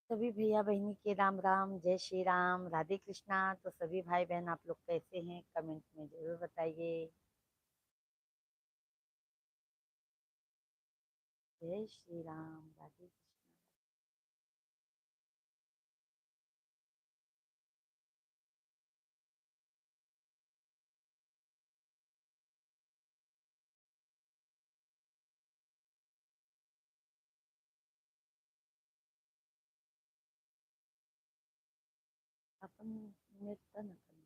सभी भैया बहनी के राम राम, जय श्री राम, राधे कृष्णा। तो सभी भाई बहन आप लोग कैसे हैं, कमेंट में जरूर बताइए। जय श्री राम, राधे कृष्णा। अपन नेट तो न करें।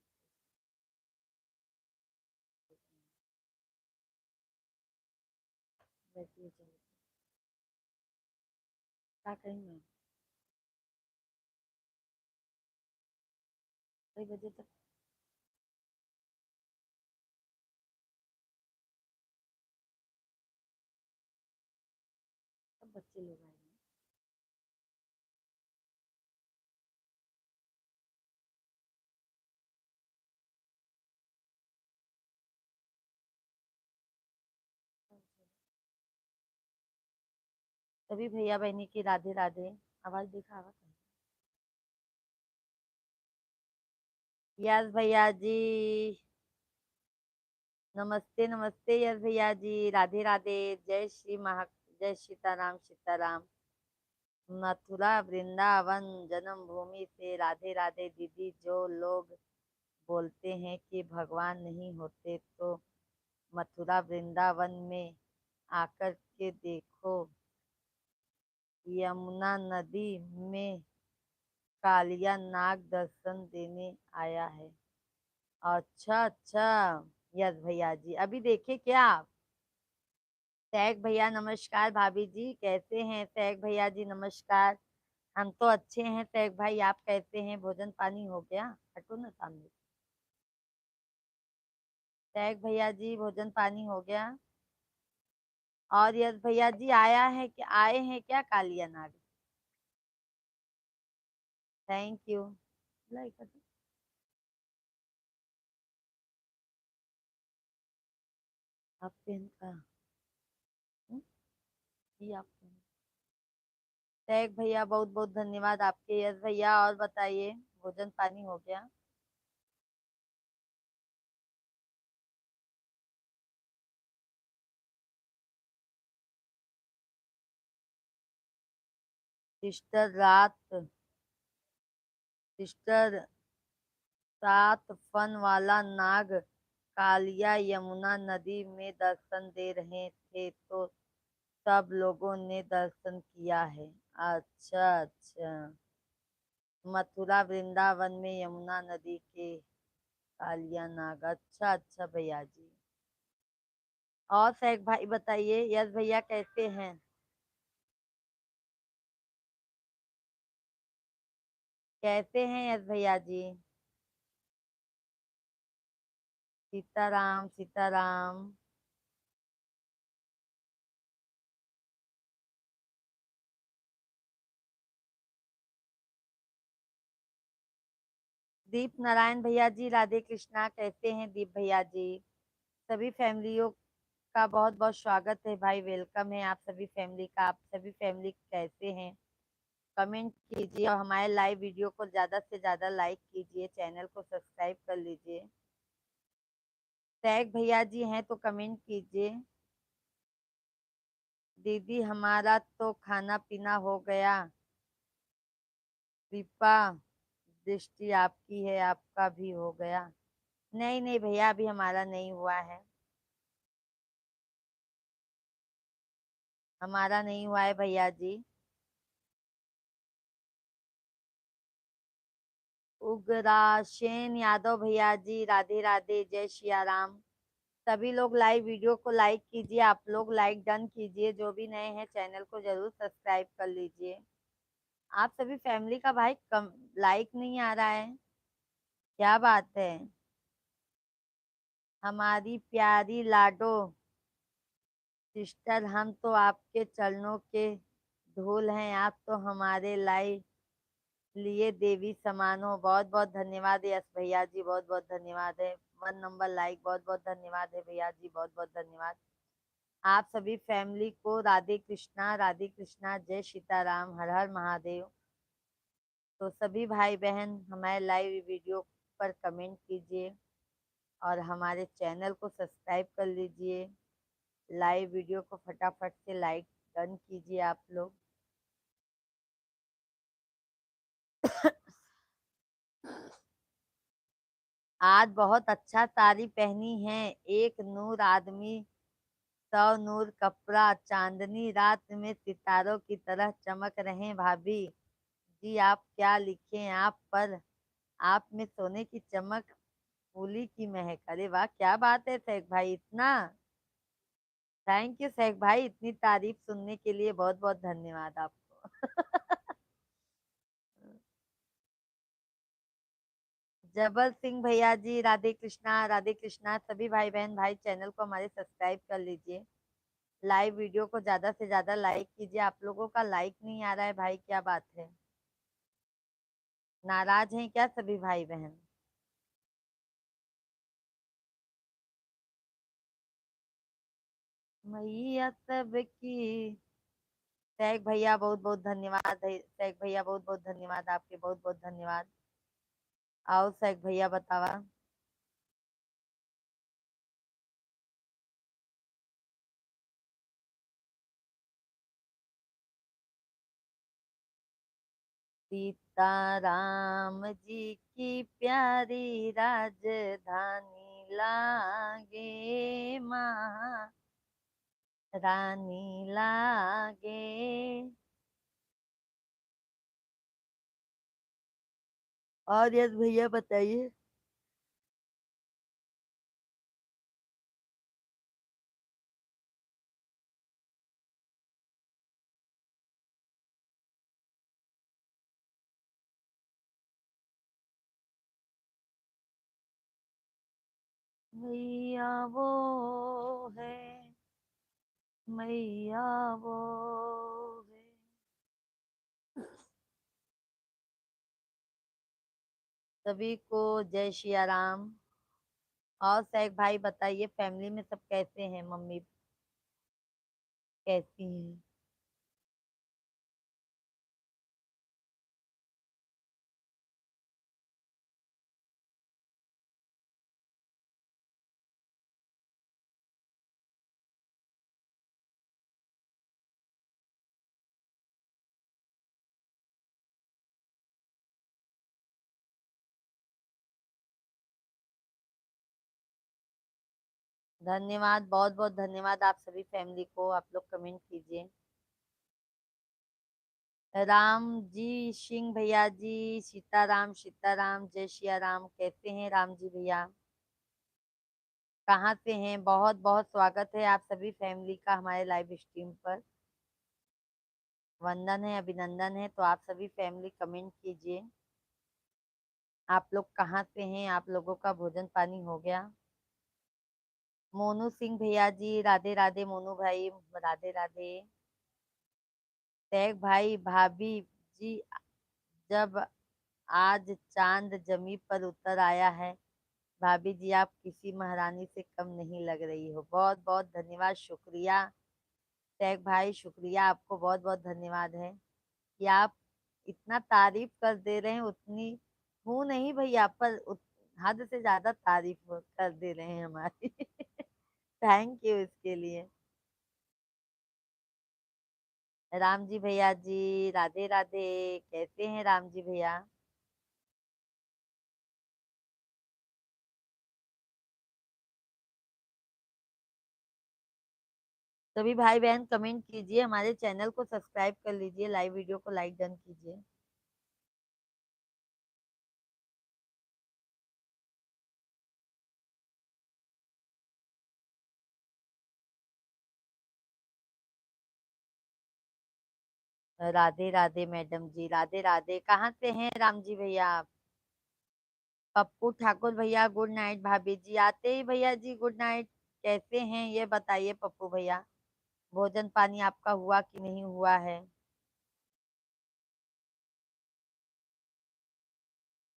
बैठिए चलो। क्या कहीं मैं कई बजे तक सब बच्चे लोग आएंगे। सभी भैया बहनी की राधे राधे। आवाज देखा, आवाज यस भैया जी। नमस्ते नमस्ते यस भैया जी, राधे राधे। जय श्री महा, जय सीताराम सीताराम। मथुरा वृंदावन जन्मभूमि से राधे राधे दीदी। जो लोग बोलते हैं कि भगवान नहीं होते तो मथुरा वृंदावन में आकर के देखो। यमुना नदी में कालिया नाग दर्शन देने आया है। अच्छा अच्छा। यस भैया जी, अभी देखे क्या आप? सैक भैया नमस्कार। भाभी जी कैसे हैं? सैक भैया जी नमस्कार। हम तो अच्छे हैं सैक भाई, आप कैसे हैं? भोजन पानी हो गया? हटो ना सामने। सैक भैया जी भोजन पानी हो गया? और यस भैया जी आया है कि आए हैं क्या Kaliya Nag? Thank you. Like कर दो। आप पेन का ये आप सैक भैया बहुत बहुत धन्यवाद आपके। यस भैया और बताइए, भोजन पानी हो गया? सिस्टर रात, सिस्टर सात फन वाला नाग कालिया यमुना नदी में दर्शन दे रहे थे तो सब लोगों ने दर्शन किया है। अच्छा अच्छा। मथुरा वृंदावन में यमुना नदी के कालिया नाग। अच्छा अच्छा भैया जी। और सैक भाई बताइए, यस भैया कैसे हैं? कैसे हैं यस भैया जी? सीताराम सीताराम। दीप नारायण भैया जी राधे कृष्णा, कैसे हैं दीप भैया जी? सभी फैमिलियों का बहुत बहुत स्वागत है भाई, वेलकम है आप सभी फैमिली का। आप सभी फैमिली कैसे हैं? कमेंट कीजिए और हमारे लाइव वीडियो को ज्यादा से ज्यादा लाइक कीजिए, चैनल को सब्सक्राइब कर लीजिए। टैग भैया जी हैं तो कमेंट कीजिए। दीदी हमारा तो खाना पीना हो गया, कृपा दृष्टि आपकी है, आपका भी हो गया? नहीं नहीं भैया, अभी हमारा नहीं हुआ है। हमारा नहीं हुआ है भैया जी। उग्रासेन यादव भैया जी राधे राधे, जय सिया राम। सभी लोग लाइव वीडियो को लाइक कीजिए, आप लोग लाइक डन कीजिए, जो भी नए हैं चैनल को जरूर सब्सक्राइब कर लीजिए। आप सभी फैमिली का भाई कम लाइक नहीं आ रहा है, क्या बात है? हमारी प्यारी लाडो सिस्टर, हम तो आपके चरणों के धूल हैं, आप तो हमारे लाइव लिए देवी समान हो। बहुत बहुत धन्यवाद यस भैया जी, बहुत बहुत धन्यवाद है। 1 नंबर लाइक, बहुत बहुत धन्यवाद है भैया जी, बहुत बहुत धन्यवाद। आप सभी फैमिली को राधे कृष्णा, राधे कृष्णा, जय सीताराम, हर हर महादेव। तो सभी भाई बहन हमारे लाइव वीडियो पर कमेंट कीजिए और हमारे चैनल को सब्सक्राइब कर लीजिए। लाइव वीडियो को फटाफट से लाइक डन कीजिए आप लोग। आज बहुत अच्छा साड़ी पहनी है, एक नूर आदमी, सौ नूर कपड़ा, चांदनी रात में सितारों की तरह चमक रहे भाभी जी। आप क्या लिखें आप पर, आप में सोने की चमक, फूली की महक। अरे वाह, क्या बात है शेख भाई, इतना थैंक यू शेख भाई, इतनी तारीफ सुनने के लिए बहुत बहुत धन्यवाद आपको। जबल सिंह भैया जी, राधे कृष्णा राधे कृष्णा। सभी भाई बहन भाई चैनल को हमारे सब्सक्राइब कर लीजिए। लाइव वीडियो को ज्यादा से ज्यादा लाइक कीजिए। आप लोगों का लाइक नहीं आ रहा है भाई, क्या बात है, नाराज हैं क्या सभी भाई बहन? मैया सबकी। शेख भैया बहुत बहुत धन्यवाद है, शेख भैया बहुत बहुत धन्यवाद, आपके बहुत बहुत धन्यवाद। आओ शेख भैया बतावा। सीताराम जी की प्यारी राजधानी लागे, महारानी लागे। और यस भैया बताइए। मैया वो है, मैया वो है। सभी को जय सिया राम। और शेख भाई बताइए, फैमिली में सब कैसे हैं, मम्मी कैसी हैं? धन्यवाद, बहुत बहुत धन्यवाद आप सभी फैमिली को। आप लोग कमेंट कीजिए। राम जी सिंह भैया जी, सीताराम सीताराम, जय सिया राम। कैसे हैं राम जी भैया, कहाँ से हैं? बहुत बहुत स्वागत है आप सभी फैमिली का हमारे लाइव स्ट्रीम पर। वंदन है, अभिनंदन है। तो आप सभी फैमिली कमेंट कीजिए, आप लोग कहाँ से हैं, आप लोगों का भोजन पानी हो गया? मोनू सिंह भैया जी, राधे राधे मोनू भाई, राधे राधे। शेख भाई भाभी जी, जब आज चांद जमी पर उतर आया है, भाभी जी आप किसी महारानी से कम नहीं लग रही हो। बहुत बहुत धन्यवाद, शुक्रिया शेख भाई, शुक्रिया आपको, बहुत बहुत धन्यवाद है कि आप इतना तारीफ कर दे रहे हैं। उतनी हूँ नहीं भैया, पर हद से ज्यादा तारीफ कर दे रहे हैं हमारी। थैंक यू इसके लिए। राम जी भैया जी, राधे राधे। कैसे हैं राम जी भैया? सभी भाई बहन कमेंट कीजिए, हमारे चैनल को सब्सक्राइब कर लीजिए, लाइव वीडियो को लाइक डन कीजिए। राधे राधे मैडम जी, राधे राधे। कहाँ से हैं राम जी भैया आप? पप्पू ठाकुर भैया, गुड नाइट। भाभी जी आते ही भैया जी गुड नाइट। कैसे हैं ये बताइए पप्पू भैया, भोजन पानी आपका हुआ कि नहीं हुआ है?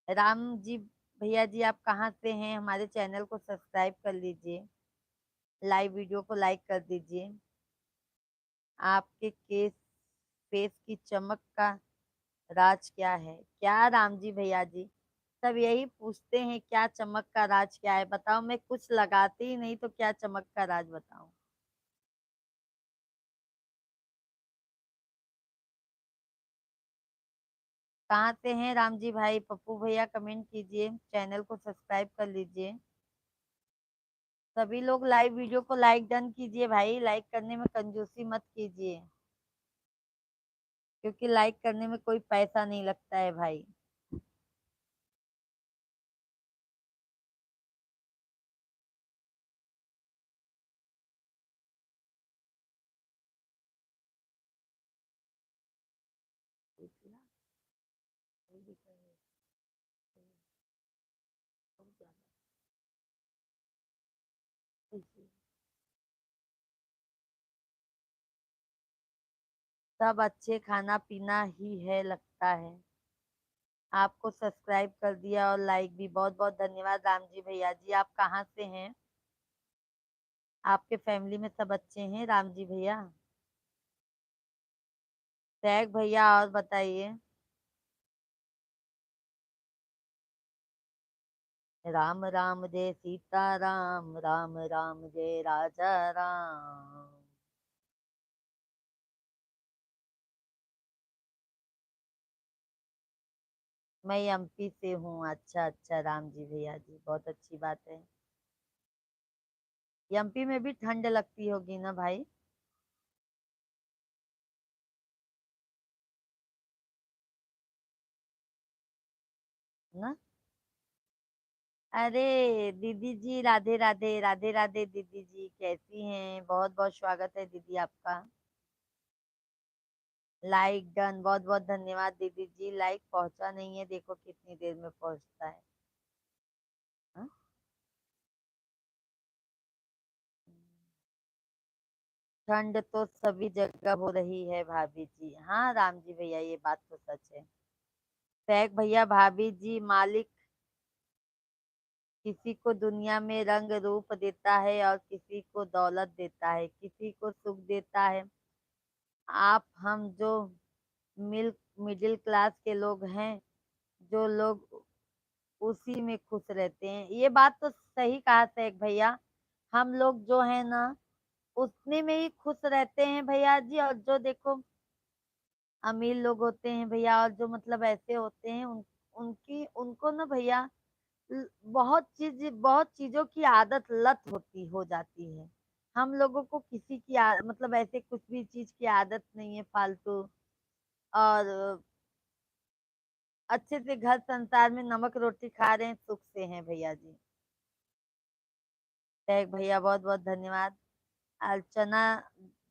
राम जी भैया जी आप कहाँ से हैं? हमारे चैनल को सब्सक्राइब कर लीजिए, लाइव वीडियो को लाइक कर दीजिए। आपके केस फेस की चमक का राज क्या है? क्या राम जी भैया जी, सब यही पूछते हैं, क्या चमक का राज क्या है बताओ। मैं कुछ लगाती ही नहीं तो क्या चमक का राज बताऊं। कहाँ से हैं राम जी भाई? पप्पू भैया कमेंट कीजिए, चैनल को सब्सक्राइब कर लीजिए। सभी लोग लाइव वीडियो को लाइक डन कीजिए भाई, लाइक करने में कंजूसी मत कीजिए, क्योंकि लाइक करने में कोई पैसा नहीं लगता है भाई। सब अच्छे, खाना पीना ही है लगता है। आपको सब्सक्राइब कर दिया और लाइक भी, बहुत बहुत धन्यवाद राम जी भैया जी। आप कहाँ से हैं? आपके फैमिली में सब अच्छे हैं राम जी भैया? टैग भैया और बताइए। राम राम जय सीता राम, राम राम जय राजा राम। मैं एमपी से हूँ। अच्छा अच्छा राम जी भैया जी, बहुत अच्छी बात है। एमपी में भी ठंड लगती होगी ना भाई? ना। अरे दीदी जी, राधे राधे, राधे राधे दीदी जी, कैसी हैं? बहुत बहुत स्वागत है दीदी आपका। लाइक डन, बहुत बहुत धन्यवाद दीदी जी। लाइक पहुंचा नहीं है, देखो कितनी देर में पहुंचता है। हाँ? ठंड तो सभी जगह हो रही है भाभी जी। हाँ राम जी भैया, ये बात तो सच है। फैक भैया, भाभी जी, मालिक किसी को दुनिया में रंग रूप देता है और किसी को दौलत देता है, किसी को सुख देता है। आप हम जो मिडिल क्लास के लोग हैं, जो लोग उसी में खुश रहते हैं। ये बात तो सही कहा शेख भैया। हम लोग जो है ना, उतने में ही खुश रहते हैं भैया जी। और जो देखो अमीर लोग होते हैं भैया, और जो मतलब ऐसे होते हैं, उनकी उनको ना भैया बहुत चीजों की आदत लत होती हो जाती है। हम लोगों को किसी की मतलब ऐसे कुछ भी चीज की आदत नहीं है फालतू। और अच्छे से घर संसार में नमक रोटी खा रहे हैं, सुख से हैं भैया जी। टैग भैया, बहुत बहुत धन्यवाद। अर्चना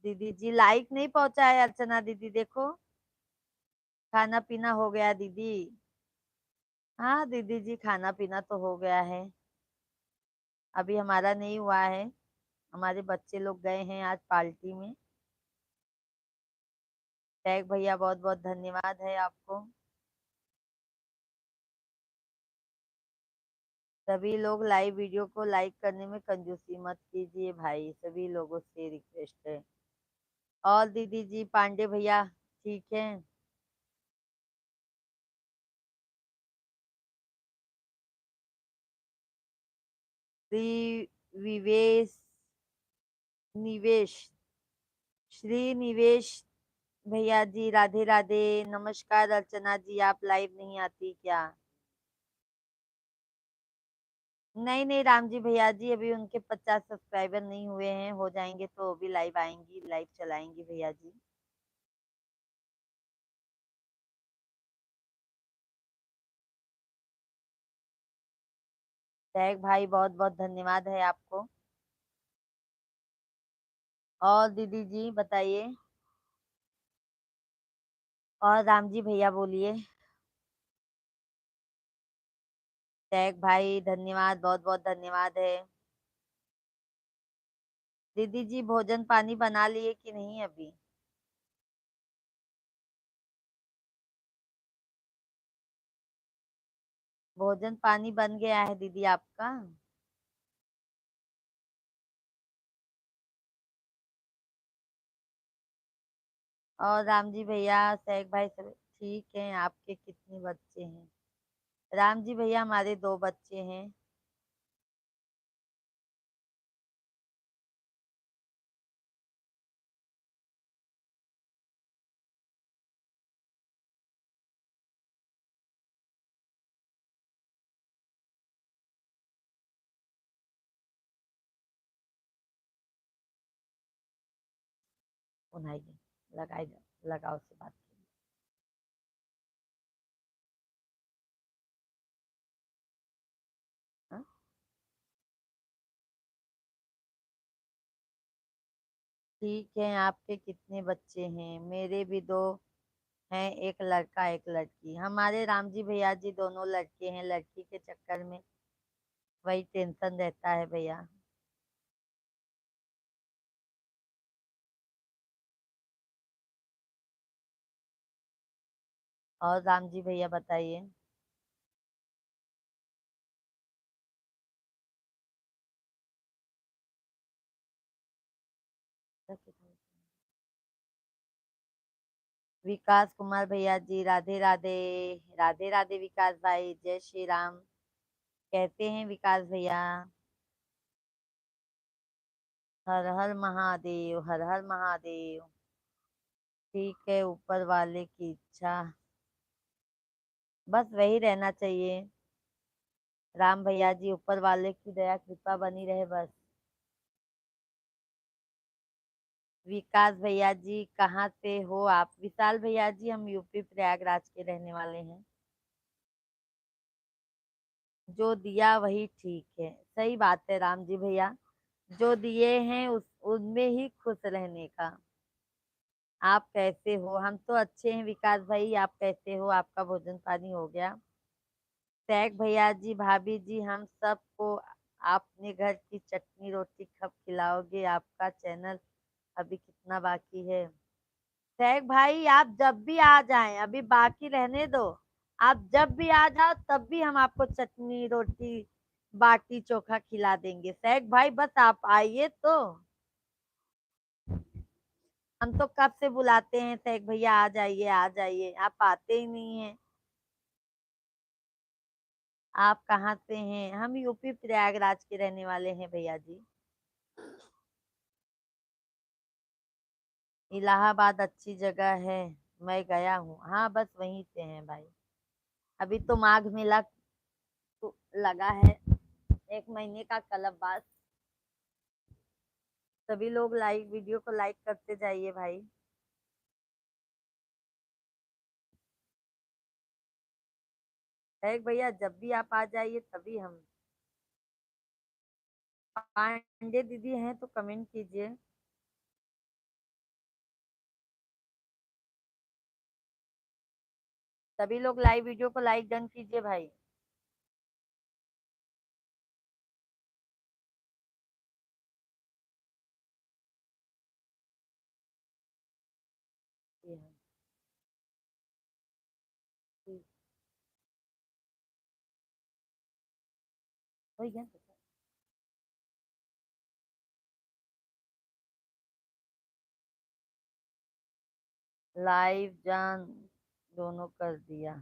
दीदी जी, लाइक नहीं पहुंचा है अर्चना दीदी, देखो। खाना पीना हो गया दीदी? हाँ दीदी जी, खाना पीना तो हो गया है। अभी हमारा नहीं हुआ है, हमारे बच्चे लोग गए हैं आज पार्टी में। टैग भैया, बहुत बहुत धन्यवाद है आपको। सभी लोग लाइव वीडियो को लाइक करने में कंजूसी मत कीजिए भाई, सभी लोगों से रिक्वेस्ट है। और दीदी जी, पांडे भैया ठीक है? श्री विवेश, निवेश, श्री निवेश भैया जी, राधे राधे, नमस्कार। अर्चना जी, आप लाइव नहीं आती क्या? नहीं नहीं राम जी भैया जी, अभी उनके 50 सब्सक्राइबर नहीं हुए हैं, हो जाएंगे तो वो भी लाइव आएंगी, लाइव चलाएंगी भैया जी। टैग भाई, बहुत बहुत धन्यवाद है आपको। और दीदी जी बताइए। और राम जी भैया बोलिए। टैग भाई धन्यवाद, बहुत बहुत धन्यवाद है। दीदी जी, भोजन पानी बना लिए कि नहीं अभी? भोजन पानी बन गया है दीदी आपका? और राम जी भैया, सैक भाई सब ठीक हैं? आपके कितने बच्चे हैं? राम जी भैया, हमारे 2 बच्चे हैं। उन्हाइए, लगाई लगाओ से बात कीजिए। हाँ? ठीक है, आपके कितने बच्चे हैं? मेरे भी 2 हैं, एक लड़का एक लड़की। हमारे राम जी भैया जी दोनों लड़के हैं, लड़की के चक्कर में वही टेंशन रहता है भैया। और राम जी भैया बताइए। विकास कुमार भैया जी, राधे राधे। राधे राधे विकास भाई, जय श्री राम। कहते हैं विकास भैया। हर हर महादेव, हर हर महादेव। ठीक है, ऊपर वाले की इच्छा। बस वही रहना चाहिए। राम भैया जी, ऊपर वाले की दया कृपा बनी रहे बस। विकास भैया जी, कहाँ से हो आप? विशाल भैया जी, हम यूपी प्रयागराज के रहने वाले हैं। जो दिया वही ठीक है, सही बात है राम जी भैया। जो दिए हैं उस उनमें ही खुश रहने का। आप कैसे हो? हम तो अच्छे हैं विकास भाई, आप कैसे हो? आपका भोजन पानी हो गया? सैक भैया जी, भाभी जी, हम सबको आपने घर की चटनी रोटी कब खिलाओगे? आपका चैनल अभी कितना बाकी है? सैक भाई, आप जब भी आ जाएं, अभी बाकी रहने दो। आप जब भी आ जाओ तब भी हम आपको चटनी रोटी बाटी चोखा खिला देंगे। सैक भाई, बस आप आइए तो। हम तो कब से बुलाते हैं सैक भैया, आ जाइए आ जाइए, आप आते ही नहीं हैं। आप कहाँ से हैं? हम यूपी प्रयागराज के रहने वाले हैं भैया जी। इलाहाबाद अच्छी जगह है, मैं गया हूँ। हाँ, बस वहीं से हैं भाई। अभी तो माघ मेला तो लगा है, 1 महीने का क्लब बस। सभी लोग लाइक वीडियो को लाइक करते जाइए भाई। है भैया, जब भी आप आ जाइए तभी हम। पांडे दीदी हैं तो कमेंट कीजिए। सभी लोग लाइव वीडियो को लाइक डन कीजिए भाई। ये है, ठीक, हो गया। लाइव जान दोनों कर दिया।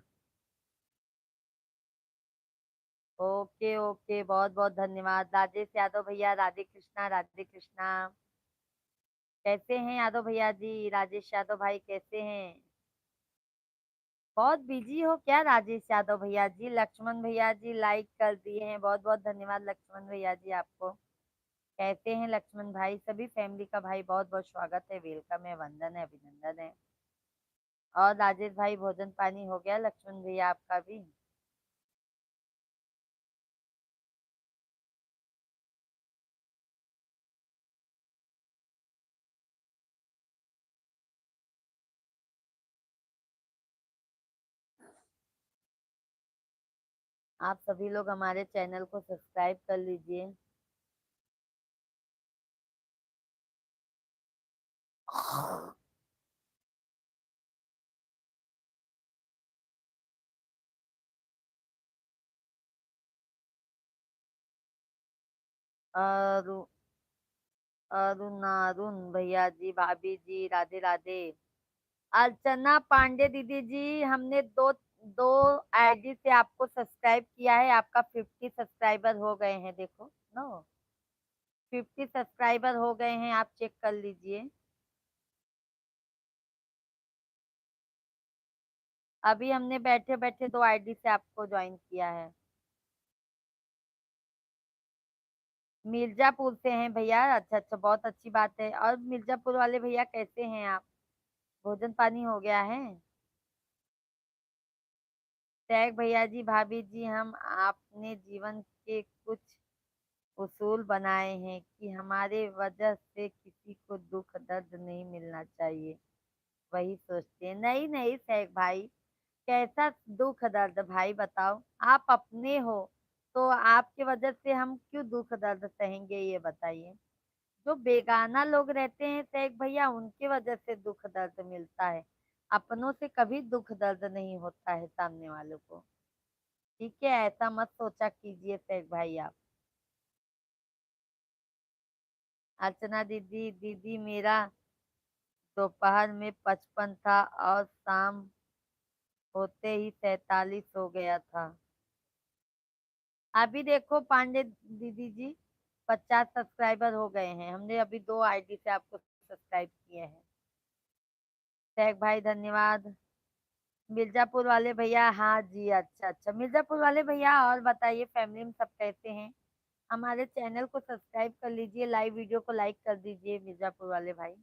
ओके ओके, बहुत बहुत धन्यवाद राजेश यादव भैया। राधे कृष्णा, राधे कृष्णा। कैसे हैं यादव भैया जी? राजेश यादव भाई कैसे हैं? बहुत बिजी हो क्या राजेश यादव भैया जी? लक्ष्मण भैया जी लाइक कर दिए हैं, बहुत बहुत धन्यवाद लक्ष्मण भैया जी आपको। कैसे हैं लक्ष्मण भाई? सभी फैमिली का भाई बहुत बहुत स्वागत है, वेलकम है, वंदन है, अभिनंदन है। और राजेश भाई, भोजन पानी हो गया लक्ष्मण भैया आपका भी? आप सभी लोग हमारे चैनल को सब्सक्राइब कर लीजिए। अरु अरुणारुण भैया जी, भाभी जी, राधे राधे। अर्चना पांडे दीदी जी, हमने दो दो आईडी से आपको सब्सक्राइब किया है। आपका 50 सब्सक्राइबर हो गए हैं, देखो नो, 50 सब्सक्राइबर हो गए हैं, आप चेक कर लीजिए। अभी हमने बैठे बैठे दो आईडी से आपको ज्वाइन किया है। मिर्जापुर से हैं भैया, अच्छा अच्छा, बहुत अच्छी बात है। और मिर्जापुर वाले भैया कैसे हैं आप? भोजन पानी हो गया है? टैग भैया जी, भाभी जी, हम आपने जीवन के कुछ उसूल बनाए हैं कि हमारे वजह से किसी को दुख दर्द नहीं मिलना चाहिए, वही सोचते हैं। नहीं नहीं टैग भाई, कैसा दुख दर्द भाई बताओ? आप अपने हो, तो आपकी वजह से हम क्यों दुख दर्द सहेंगे, ये बताइए। जो बेगाना लोग रहते हैं शेख भैया, उनकी वजह से दुख दर्द मिलता है। अपनों से कभी दुख दर्द नहीं होता है सामने वालों को। ठीक है, ऐसा मत सोचा कीजिए शेख भाई आप। अर्चना दीदी, दीदी मेरा दोपहर में 55 था और शाम होते ही 47 हो गया था। अभी देखो पांडे दीदी जी, 50 सब्सक्राइबर हो गए हैं। हमने अभी दो आईडी से आपको सब्सक्राइब किए हैं। शेख भाई धन्यवाद। मिर्जापुर वाले भैया, हाँ जी, अच्छा अच्छा, मिर्जापुर वाले भैया, और बताइए फैमिली में सब कैसे हैं? हमारे चैनल को सब्सक्राइब कर लीजिए, लाइव वीडियो को लाइक कर दीजिए मिर्जापुर वाले भाई।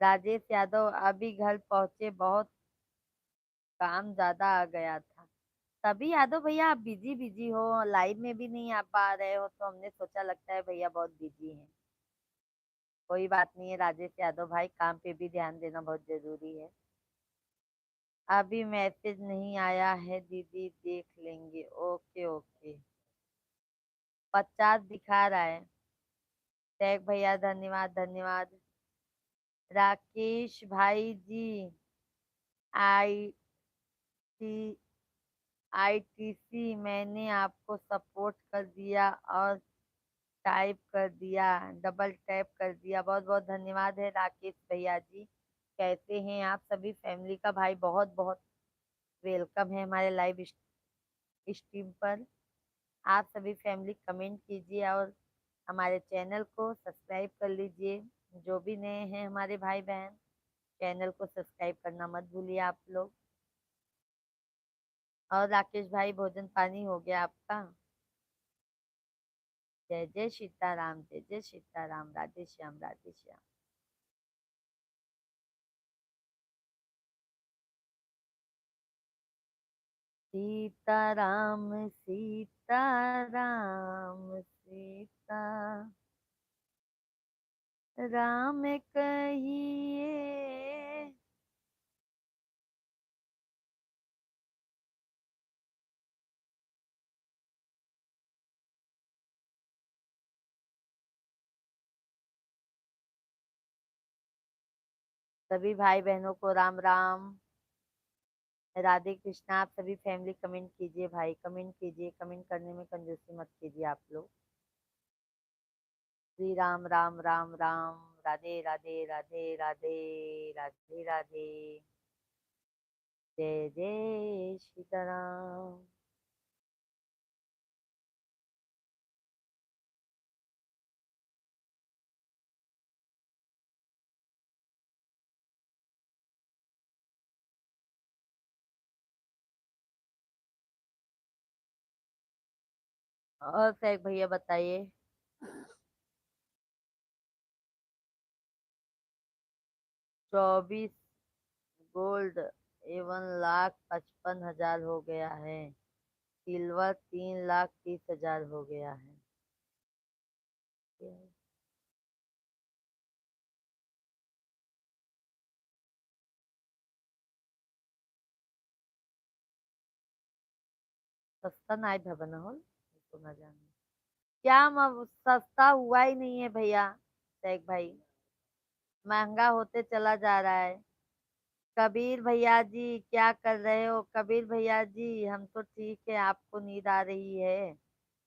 राजेश यादव, अभी घर पहुंचे, बहुत काम ज्यादा आ गया था। तभी यादव भैया आप बिजी बिजी हो, लाइव में भी नहीं आ पा रहे हो, तो हमने सोचा लगता है भैया बहुत बिजी हैं। कोई बात नहीं है राजेश यादव भाई, काम पे भी ध्यान देना बहुत जरूरी है। अभी मैसेज नहीं आया है दीदी, देख लेंगे, ओके ओके। 50 दिखा रहा है। टैग भैया धन्यवाद धन्यवाद। राकेश भाई जी, आई टी आईटीसी मैंने आपको सपोर्ट कर दिया और टाइप कर दिया, डबल टैप कर दिया, बहुत बहुत धन्यवाद है राकेश भैया जी। कैसे हैं आप सभी? फैमिली का भाई बहुत बहुत वेलकम है हमारे लाइव स्ट्रीम पर। आप सभी फैमिली कमेंट कीजिए और हमारे चैनल को सब्सक्राइब कर लीजिए। जो भी नए हैं हमारे भाई बहन, चैनल को सब्सक्राइब करना मत भूलिए आप लोग। और राकेश भाई, भोजन पानी हो गया आपका? जय जय सीताराम, जय जय सीताराम, राधे श्याम राधे श्याम। सीताराम सीताराम सीता राम कहिए। सभी भाई बहनों को राम राम, राधे कृष्णा। आप सभी फैमिली कमेंट कीजिए भाई, कमेंट कीजिए, कमेंट करने में कंजूसी मत कीजिए आप लोग। श्री राम राम राम राम, राधे राधे राधे राधे राधे राधे, जय जय सीताराम। और शेख भैया बताइए। 24 गोल्ड 1,55,000 हो गया है। सिल्वर 3,30,000 हो गया है। सस्ता नाई भवन हो तो ना जाने क्या, सस्ता हुआ ही नहीं है भैया। शेख भाई, महंगा होते चला जा रहा है। कबीर भैया जी क्या कर रहे हो? कबीर भैया जी, हम तो ठीक है, आपको नींद आ रही है?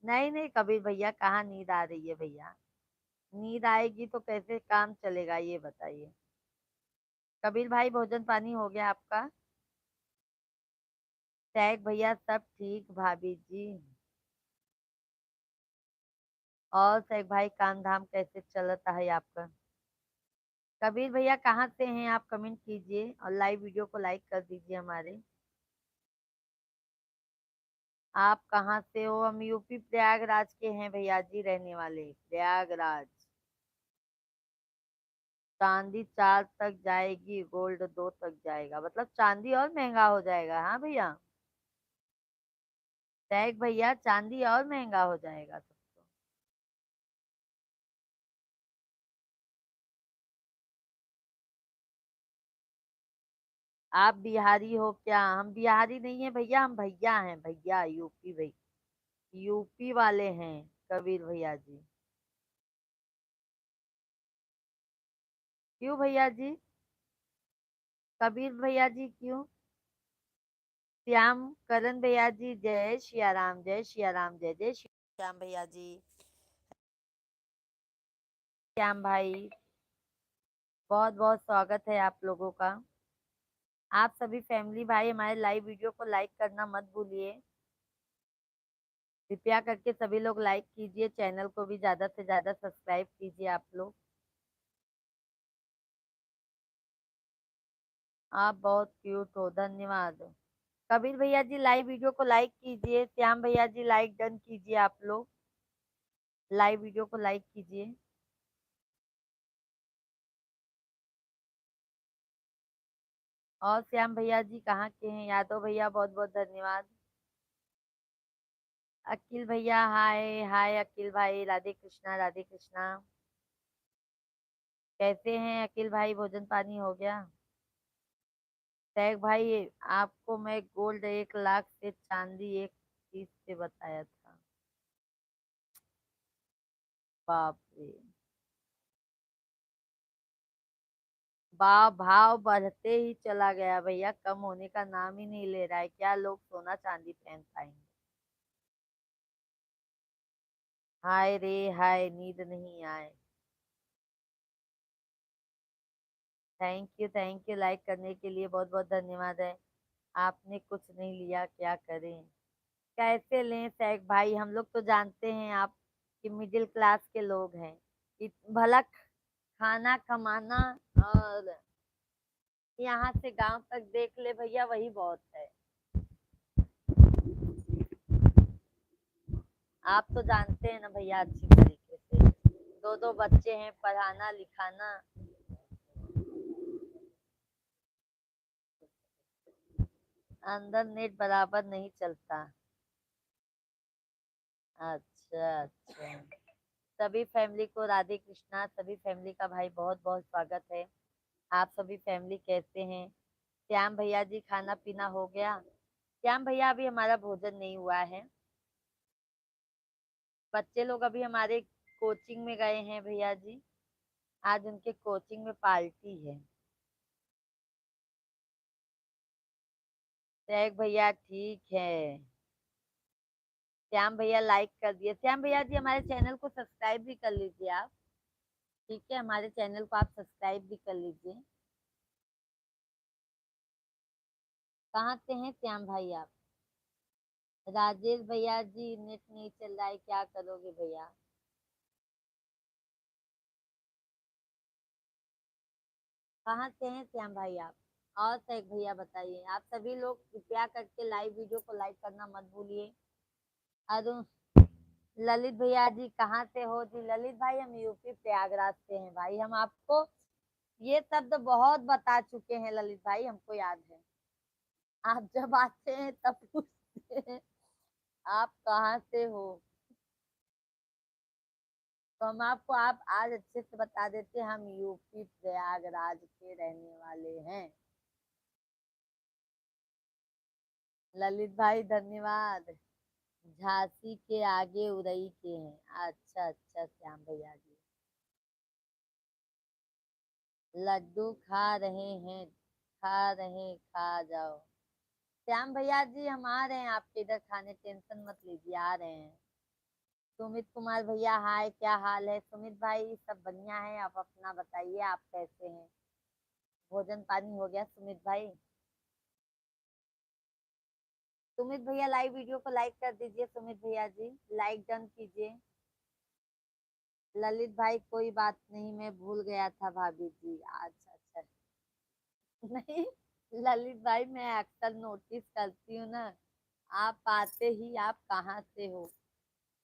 नहीं नहीं कबीर भैया, कहाँ नींद आ रही है भैया? नींद आएगी तो कैसे काम चलेगा, ये बताइए। कबीर भाई भोजन पानी हो गया आपका? टैग भैया सब ठीक भाभी जी। और टैग भाई काम धाम कैसे चलता है आपका? कबीर भैया कहाँ से हैं आप? कमेंट कीजिए और लाइव वीडियो को लाइक कर दीजिए हमारे। आप कहाँ से हो? हम यूपी प्रयागराज के हैं भैया जी, रहने वाले प्रयागराज। चांदी 4 तक जाएगी, गोल्ड 2 तक जाएगा, मतलब चांदी और महंगा हो जाएगा। हाँ भैया, टैग भैया चांदी और महंगा हो जाएगा तब तो। आप बिहारी हो क्या? हम बिहारी नहीं है भैया, हम भैया हैं भैया, यूपी भाई, यूपी वाले हैं कबीर भैया जी। क्यों भैया जी? कबीर भैया जी क्यों? श्याम करण भैया जी, जय सिया राम, जय सिया राम, जय जय श्याम भैया जी। श्याम भाई, बहुत बहुत स्वागत है आप लोगों का। आप सभी फैमिली भाई हमारे लाइव वीडियो को लाइक करना मत भूलिए। कृपया करके सभी लोग लाइक कीजिए, चैनल को भी ज्यादा से ज्यादा सब्सक्राइब कीजिए आप लोग। आप बहुत क्यूट हो, धन्यवाद। कबीर भैया जी लाइव वीडियो को लाइक कीजिए, श्याम भैया जी लाइक डन कीजिए, आप लोग लाइव वीडियो को लाइक कीजिए। और श्याम भैया जी कहाँ के हैं? यादव भैया बहुत बहुत धन्यवाद। अखिल भैया हाय हाय, अखिल भाई राधे कृष्णा राधे कृष्णा। कैसे हैं अखिल भाई, भोजन पानी हो गया? टैग भाई आपको मैं गोल्ड 1 लाख से चांदी 1 चीज से बताया था। बाप रे, भाव बढ़ते ही चला गया भैया, कम होने का नाम ही नहीं ले रहा है। क्या लोग सोना चांदी पहन पाएंगे? हाय रे हाय, नींद नहीं आए। थैंक यू लाइक करने के लिए बहुत बहुत धन्यवाद है। आपने कुछ नहीं लिया, क्या करें? कैसे लें सैक भाई, हम लोग तो जानते हैं आप कि मिडिल क्लास के लोग हैं। भला खाना कमाना और यहाँ से गांव तक देख ले भैया, वही बहुत है। आप तो जानते हैं ना भैया अच्छी तरीके से, दो दो बच्चे हैं, पढ़ाना लिखाना। अंदर नेट बराबर नहीं चलता। अच्छा अच्छा। सभी फैमिली को राधे कृष्णा, सभी फैमिली का भाई बहुत बहुत स्वागत है। आप सभी फैमिली कैसे हैं? श्याम भैया जी खाना पीना हो गया? श्याम भैया अभी हमारा भोजन नहीं हुआ है। बच्चे लोग अभी हमारे कोचिंग में गए हैं भैया जी, आज उनके कोचिंग में पार्टी है। शेख भैया ठीक है। श्याम भैया लाइक कर दिए। श्याम भैया जी हमारे चैनल को सब्सक्राइब भी कर लीजिए आप। ठीक है, हमारे चैनल को आप सब्सक्राइब भी कर लीजिए। कहाँ से हैं श्याम भाई आप? राजेश भैया जी नेट नहीं चल रहा है, क्या करोगे भैया? कहाँ से हैं श्याम भाई आप? और शेख भैया बताइए। आप सभी लोग कृपया करके लाइव वीडियो को लाइक करना मत भूलिए। अरुण, ललित भैया जी कहाँ से हो जी? ललित भाई हम यूपी प्रयागराज से हैं भाई। हम आपको ये शब्द बहुत बता चुके हैं ललित भाई, हमको याद है। आप जब आते हैं तब पूछते हैं आप कहाँ से हो, तो हम आपको आप आज अच्छे से बता देते हैं, हम यूपी प्रयागराज के रहने वाले हैं। ललित भाई धन्यवाद। झांसी के आगे उरई के हैं। अच्छा अच्छा श्याम भैया जी, लड्डू खा रहे हैं, खा रहे खा जाओ। श्याम भैया जी हम आ रहे हैं आपके इधर खाने, टेंशन मत लीजिए, आ रहे हैं। सुमित कुमार भैया हाय, क्या हाल है? सुमित भाई सब बढ़िया है, आप अपना बताइए, आप कैसे हैं? भोजन पानी हो गया सुमित भाई? सुमित भैया लाइव वीडियो को लाइक कर दीजिए। सुमित भैया जी लाइक डन कीजिए। ललित भाई कोई बात नहीं, मैं भूल गया था भाभी जी। अच्छा अच्छा। नहीं ललित भाई, मैं अक्सर नोटिस करती हूँ ना, आप आते ही आप कहाँ से हो,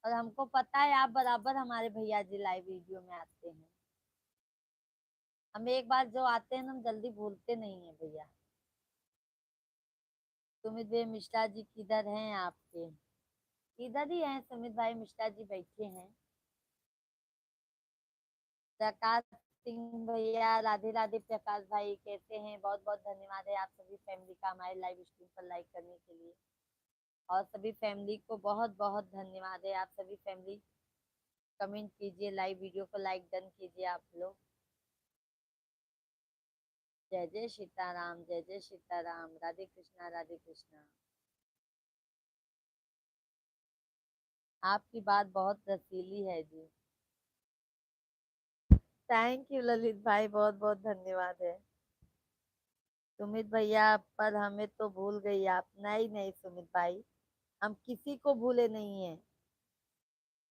और हमको पता है आप बराबर हमारे भैया जी लाइव वीडियो में आते हैं। हम एक बार जो आते हैं ना, हम जल्दी भूलते नहीं है भैया। सुमित भाई मिश्रा जी किधर हैं आपके? इधर ही हैं सुमित भाई, मिश्रा जी बैठे हैं। प्रकाश सिंह भैया राधे राधे। प्रकाश भाई कैसे हैं? बहुत बहुत धन्यवाद है आप सभी फैमिली का हमारे लाइव स्ट्रीम पर लाइक करने के लिए। और सभी फैमिली को बहुत बहुत धन्यवाद है। आप सभी फैमिली कमेंट कीजिए, लाइव वीडियो को लाइक डन कीजिए आप लोग। जय जय सीताराम, जय जय सीताराम, राधे कृष्णा राधे कृष्णा। आपकी बात बहुत रसीली है जी। थैंक यू ललित भाई, बहुत बहुत धन्यवाद है। सुमित भैया पर हमें तो भूल गई आप। नहीं नहीं सुमित भाई, हम किसी को भूले नहीं है।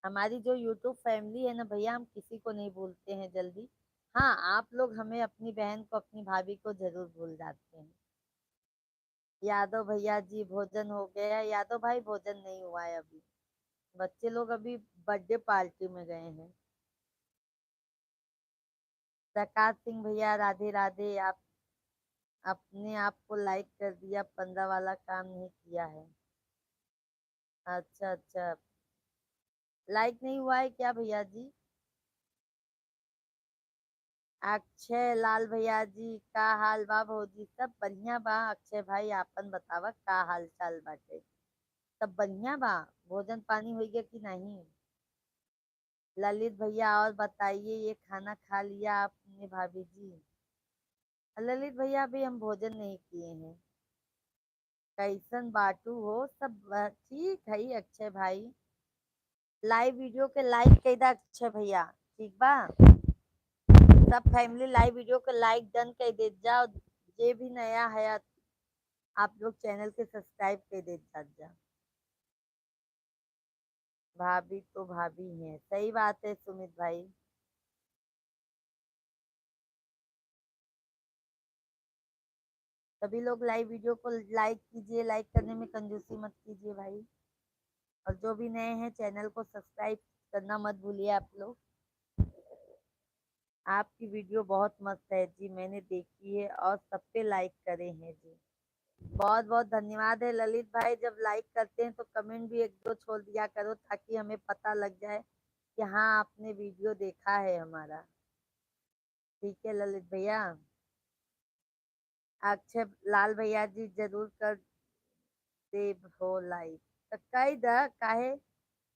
हमारी जो यूट्यूब फैमिली है ना भैया, हम किसी को नहीं भूलते हैं जल्दी। हाँ, आप लोग हमें, अपनी बहन को, अपनी भाभी को जरूर भूल जाते हैं। यादव भैया जी भोजन हो गया? यादव भाई भोजन नहीं हुआ है अभी, बच्चे लोग अभी बर्थडे पार्टी में गए हैं। प्रकाश सिंह भैया राधे राधे। आप अपने आप को लाइक कर दिया, 15 वाला काम नहीं किया है? अच्छा अच्छा, लाइक नहीं हुआ है क्या भैया जी? अक्षय लाल भैया जी का हाल बा भौजी? सब बढ़िया बा अक्षय भाई, आपन बतावा का हाल चाल बाटे? सब बढ़िया बा? भोजन पानी हो गया कि नहीं? ललित भैया और बताइए, ये खाना खा लिया आपने भाभी जी? ललित भैया भी हम भोजन नहीं किए हैं। कैसन बाटू हो सब? ठीक है अक्षय भाई। लाइव वीडियो के लाइक कैदा अक्षय भैया? ठीक बा? सब फैमिली लाइव वीडियो को लाइक डन कर दे जाओ। जे भी नया है आप लोग चैनल के सब्सक्राइब कर दे जा। भाभी तो भाभी हैं, सही बात है सुमित भाई। सभी लोग लाइव वीडियो को लाइक कीजिए, लाइक करने में कंजूसी मत कीजिए भाई। और जो भी नए हैं चैनल को सब्सक्राइब करना मत भूलिए आप लोग। आपकी वीडियो बहुत मस्त है जी, मैंने देखी है और सब पे लाइक करे हैं जी। बहुत बहुत धन्यवाद है ललित भाई। जब लाइक करते हैं तो कमेंट भी एक दो छोड़ दिया करो, ताकि हमें पता लग जाए कि हाँ आपने वीडियो देखा है हमारा। ठीक है ललित भैया। अक्षय लाल भैया जी जरूर कर दे हो लाइक। तो कई द काहे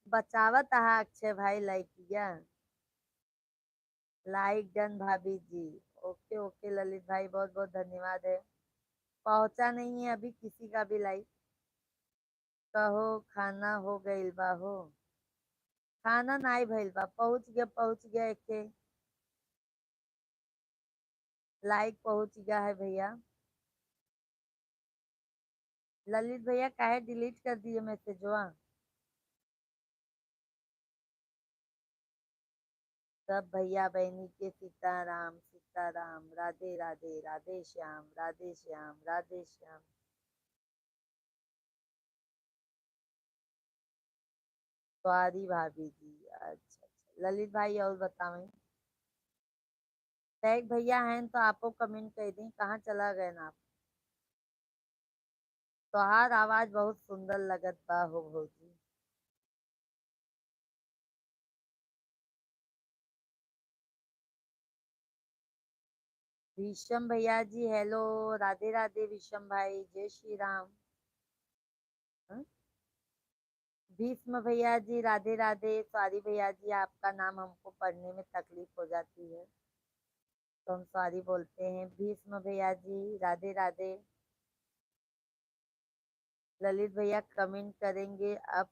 बचावत आहा अक्षय भाई लाइक किया? लाइक डन भाभी जी। ओके ओके ललित भाई, बहुत बहुत धन्यवाद है। पहुंचा नहीं है अभी किसी का भी लाइक। कहो खाना हो गइल बा हो? खाना नाई भइल बा, पहुंच गया एके लाइक पहुंच गया है भैया। ललित भैया काहे डिलीट कर दिए मैसेजवा? सब भैया बहनी के सीताराम सीताराम, राधे राधे, राधे श्याम राधे श्याम राधे श्याम। सॉरी भाभी जी। अच्छा अच्छा ललित भाई और बतावें? टैग भैया हैं तो आपको कमेंट कर दें, कहाँ चला गए ना आप? तोहार आवाज बहुत सुंदर लगत बा हो भौजी। विषम भैया जी हेलो, राधे राधे विषम भाई, जय श्री राम। हाँ? भीष्म भैया जी राधे राधे। सॉरी भैया जी, आपका नाम हमको पढ़ने में तकलीफ हो जाती है तो हम सॉरी बोलते हैं। भीष्म भैया जी राधे राधे। ललित भैया कमेंट करेंगे अब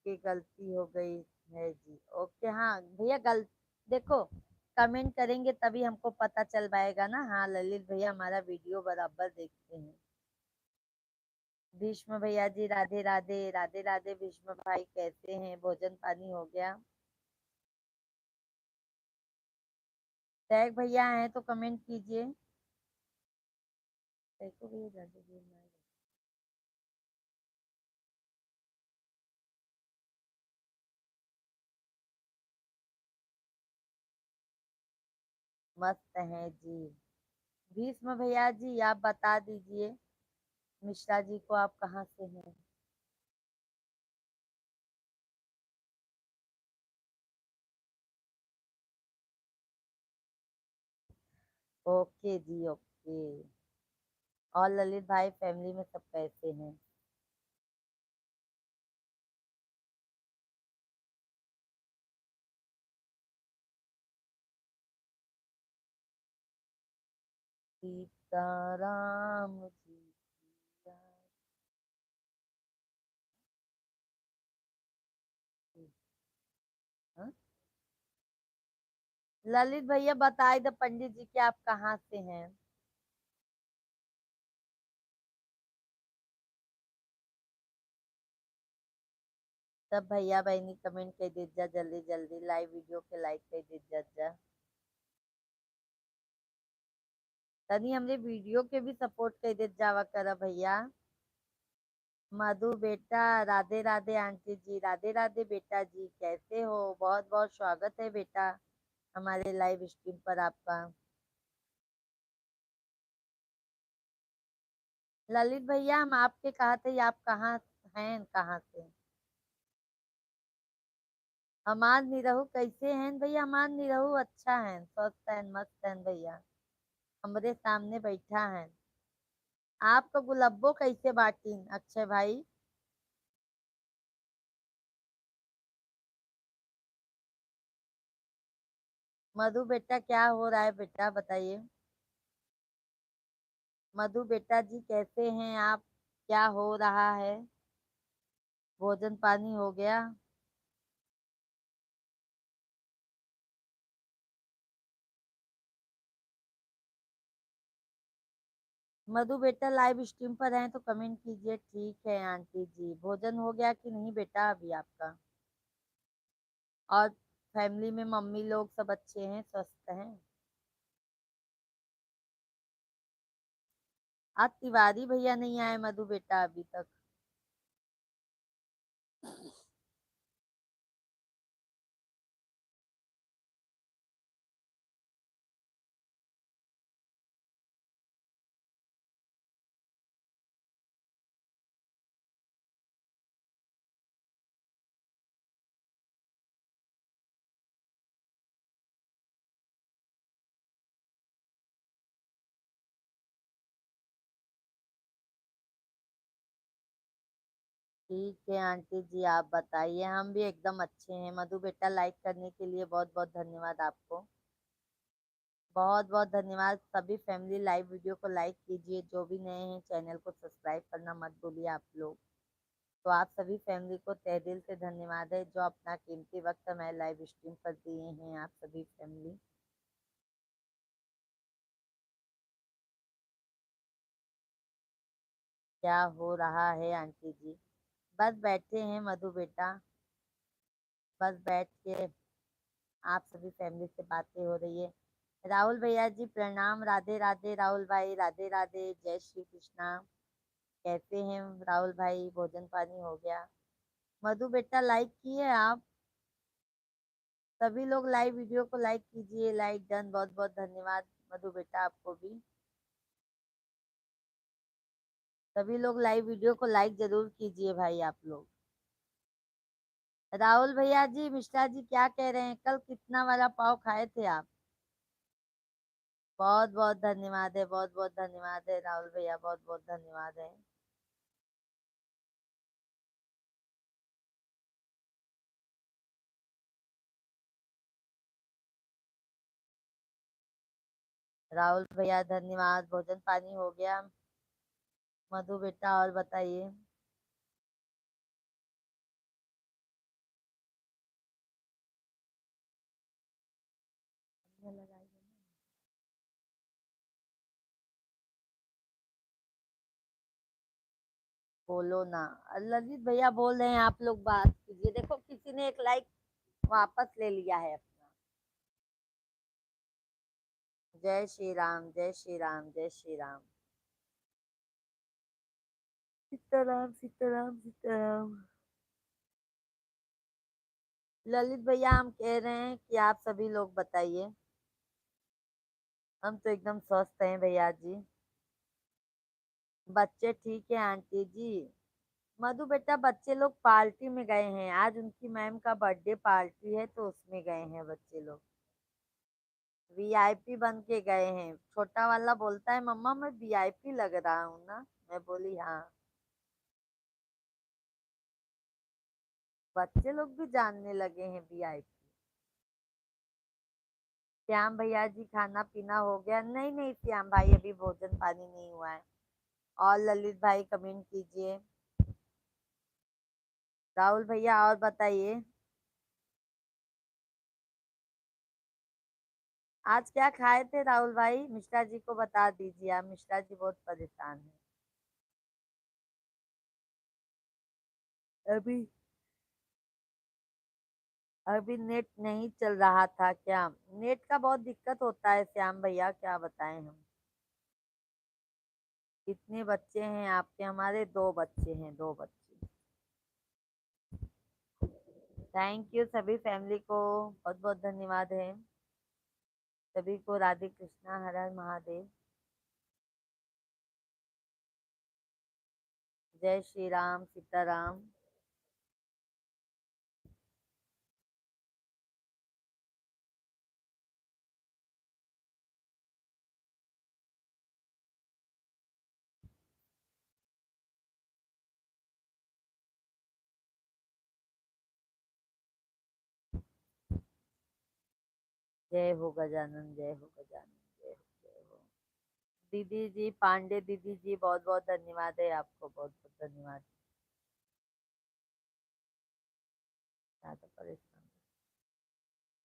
की गलती हो गई है जी। ओके हाँ भैया, देखो कमेंट करेंगे तभी हमको पता चल पाएगा ना। हाँ ललित भैया हमारा वीडियो बराबर देखते हैं। भीष्म भैया जी राधे राधे। राधे राधे भीष्म भाई, कैसे हैं? भोजन पानी हो गया? टैग भैया हैं तो कमेंट कीजिए। देखो भैया राधे राधे। मस्त हैं जी। भीष्म भैया जी आप बता दीजिए मिश्रा जी को आप कहाँ से हैं? ओके जी ओके। और ललित भाई फैमिली में सब कैसे हैं? सीताराम जी की आरती। हाँ? ललित भैया बताए दो पंडित जी कि आप कहाँ से हैं? सब भैया बहनी कमेंट कर दीजिए जल्दी जल्दी, लाइव वीडियो के लाइक कर दीजिए जा। तनी हमने वीडियो के भी सपोर्ट कर दे जावा करा भैया। मधु बेटा राधे राधे। आंटी जी राधे राधे। बेटा जी कैसे हो? बहुत बहुत स्वागत है बेटा हमारे लाइव स्ट्रीम पर आपका। ललित भैया हम आपके कहा थे आप कहाँ हैं, कहाँ से? हमार निरहु कैसे हैं भैया? हमार निरहु अच्छा है, स्वस्थ है, मस्त है भैया, हमारे सामने बैठा है। आपको गुलब्बो कैसे बाटीन अक्षय भाई? मधु बेटा क्या हो रहा है बेटा बताइए। मधु बेटा जी कैसे हैं आप? क्या हो रहा है? भोजन पानी हो गया? मधु बेटा लाइव स्ट्रीम पर हैं तो कमेंट कीजिए। ठीक है आंटी जी। भोजन हो गया कि नहीं बेटा अभी आपका? और फैमिली में मम्मी लोग सब अच्छे हैं, स्वस्थ हैं? आज तिवारी भैया नहीं आए मधु बेटा अभी तक। ठीक है आंटी जी आप बताइए। हम भी एकदम अच्छे हैं। मधु बेटा लाइक करने के लिए बहुत बहुत धन्यवाद आपको। बहुत बहुत धन्यवाद। सभी फैमिली लाइव वीडियो को लाइक कीजिए। जो भी नए हैं चैनल को सब्सक्राइब करना मत भूलिए आप लोग। तो आप सभी फैमिली को तहे दिल से धन्यवाद है जो अपना कीमती वक्त हमारे लाइव स्ट्रीम पर दिए हैं आप सभी फैमिली। क्या हो रहा है आंटी जी? बस बैठे हैं मधु बेटा, बस बैठ के आप सभी फैमिली से बातें हो रही है। राहुल भैया जी प्रणाम। राधे राधे राहुल भाई। राधे राधे। जय श्री कृष्णा। कैसे हैं राहुल भाई? भोजन पानी हो गया? मधु बेटा लाइक किए आप? सभी लोग लाइव वीडियो को लाइक कीजिए। Like done. बहुत बहुत धन्यवाद मधु बेटा आपको भी। सभी लोग लाइव वीडियो को लाइक जरूर कीजिए भाई आप लोग। राहुल भैया जी मिश्रा जी क्या कह रहे हैं? कल कितना वाला पाव खाए थे आप? बहुत बहुत धन्यवाद है। बहुत बहुत धन्यवाद है राहुल भैया। बहुत बहुत धन्यवाद है। राहुल भैया धन्यवाद। भोजन पानी हो गया? मधु बेटा और बताइए। बोलो ना। ललित भैया बोल रहे हैं, आप लोग बात कीजिए। देखो किसी ने एक लाइक वापस ले लिया है अपना। जय श्री राम, जय श्री राम, जय श्री राम। सीताराम, सीताराम, सीताराम। ललित भैया हम कह रहे हैं कि आप सभी लोग बताइए। हम तो एकदम स्वस्थ हैं भैया जी। बच्चे ठीक है आंटी जी। मधु बेटा, बच्चे लोग पार्टी में गए हैं, आज उनकी मैम का बर्थडे पार्टी है तो उसमें गए हैं बच्चे लोग। वीआईपी बन के गए हैं। छोटा वाला बोलता है मम्मा मैं वीआईपी लग रहा हूँ ना। मैं बोली हाँ। बच्चे लोग भी जानने लगे हैं वीआईपी। श्याम भैया जी खाना पीना हो गया? नहीं नहीं श्याम भाई, अभी भोजन पानी नहीं हुआ है। और ललित भाई कमेंट कीजिए। राहुल भैया और बताइए। आज क्या खाए थे राहुल भाई? मिश्रा जी को बता दीजिए, आप मिश्रा जी बहुत परेशान है। अभी अभी नेट नहीं चल रहा था क्या? नेट का बहुत दिक्कत होता है श्याम भैया, क्या बताएं हम। कितने बच्चे हैं आपके? हमारे दो बच्चे हैं, दो बच्चे। थैंक यू सभी फैमिली को, बहुत बहुत धन्यवाद है सभी को। राधे कृष्णा, हर हर महादेव। जय श्री राम, सीताराम। जय हो गजानन, जय हो गजानन, जय हो, जय हो। दीदी जी, पांडे दीदी जी, बहुत बहुत धन्यवाद है आपको, बहुत बहुत धन्यवाद। ज्यादा परेशान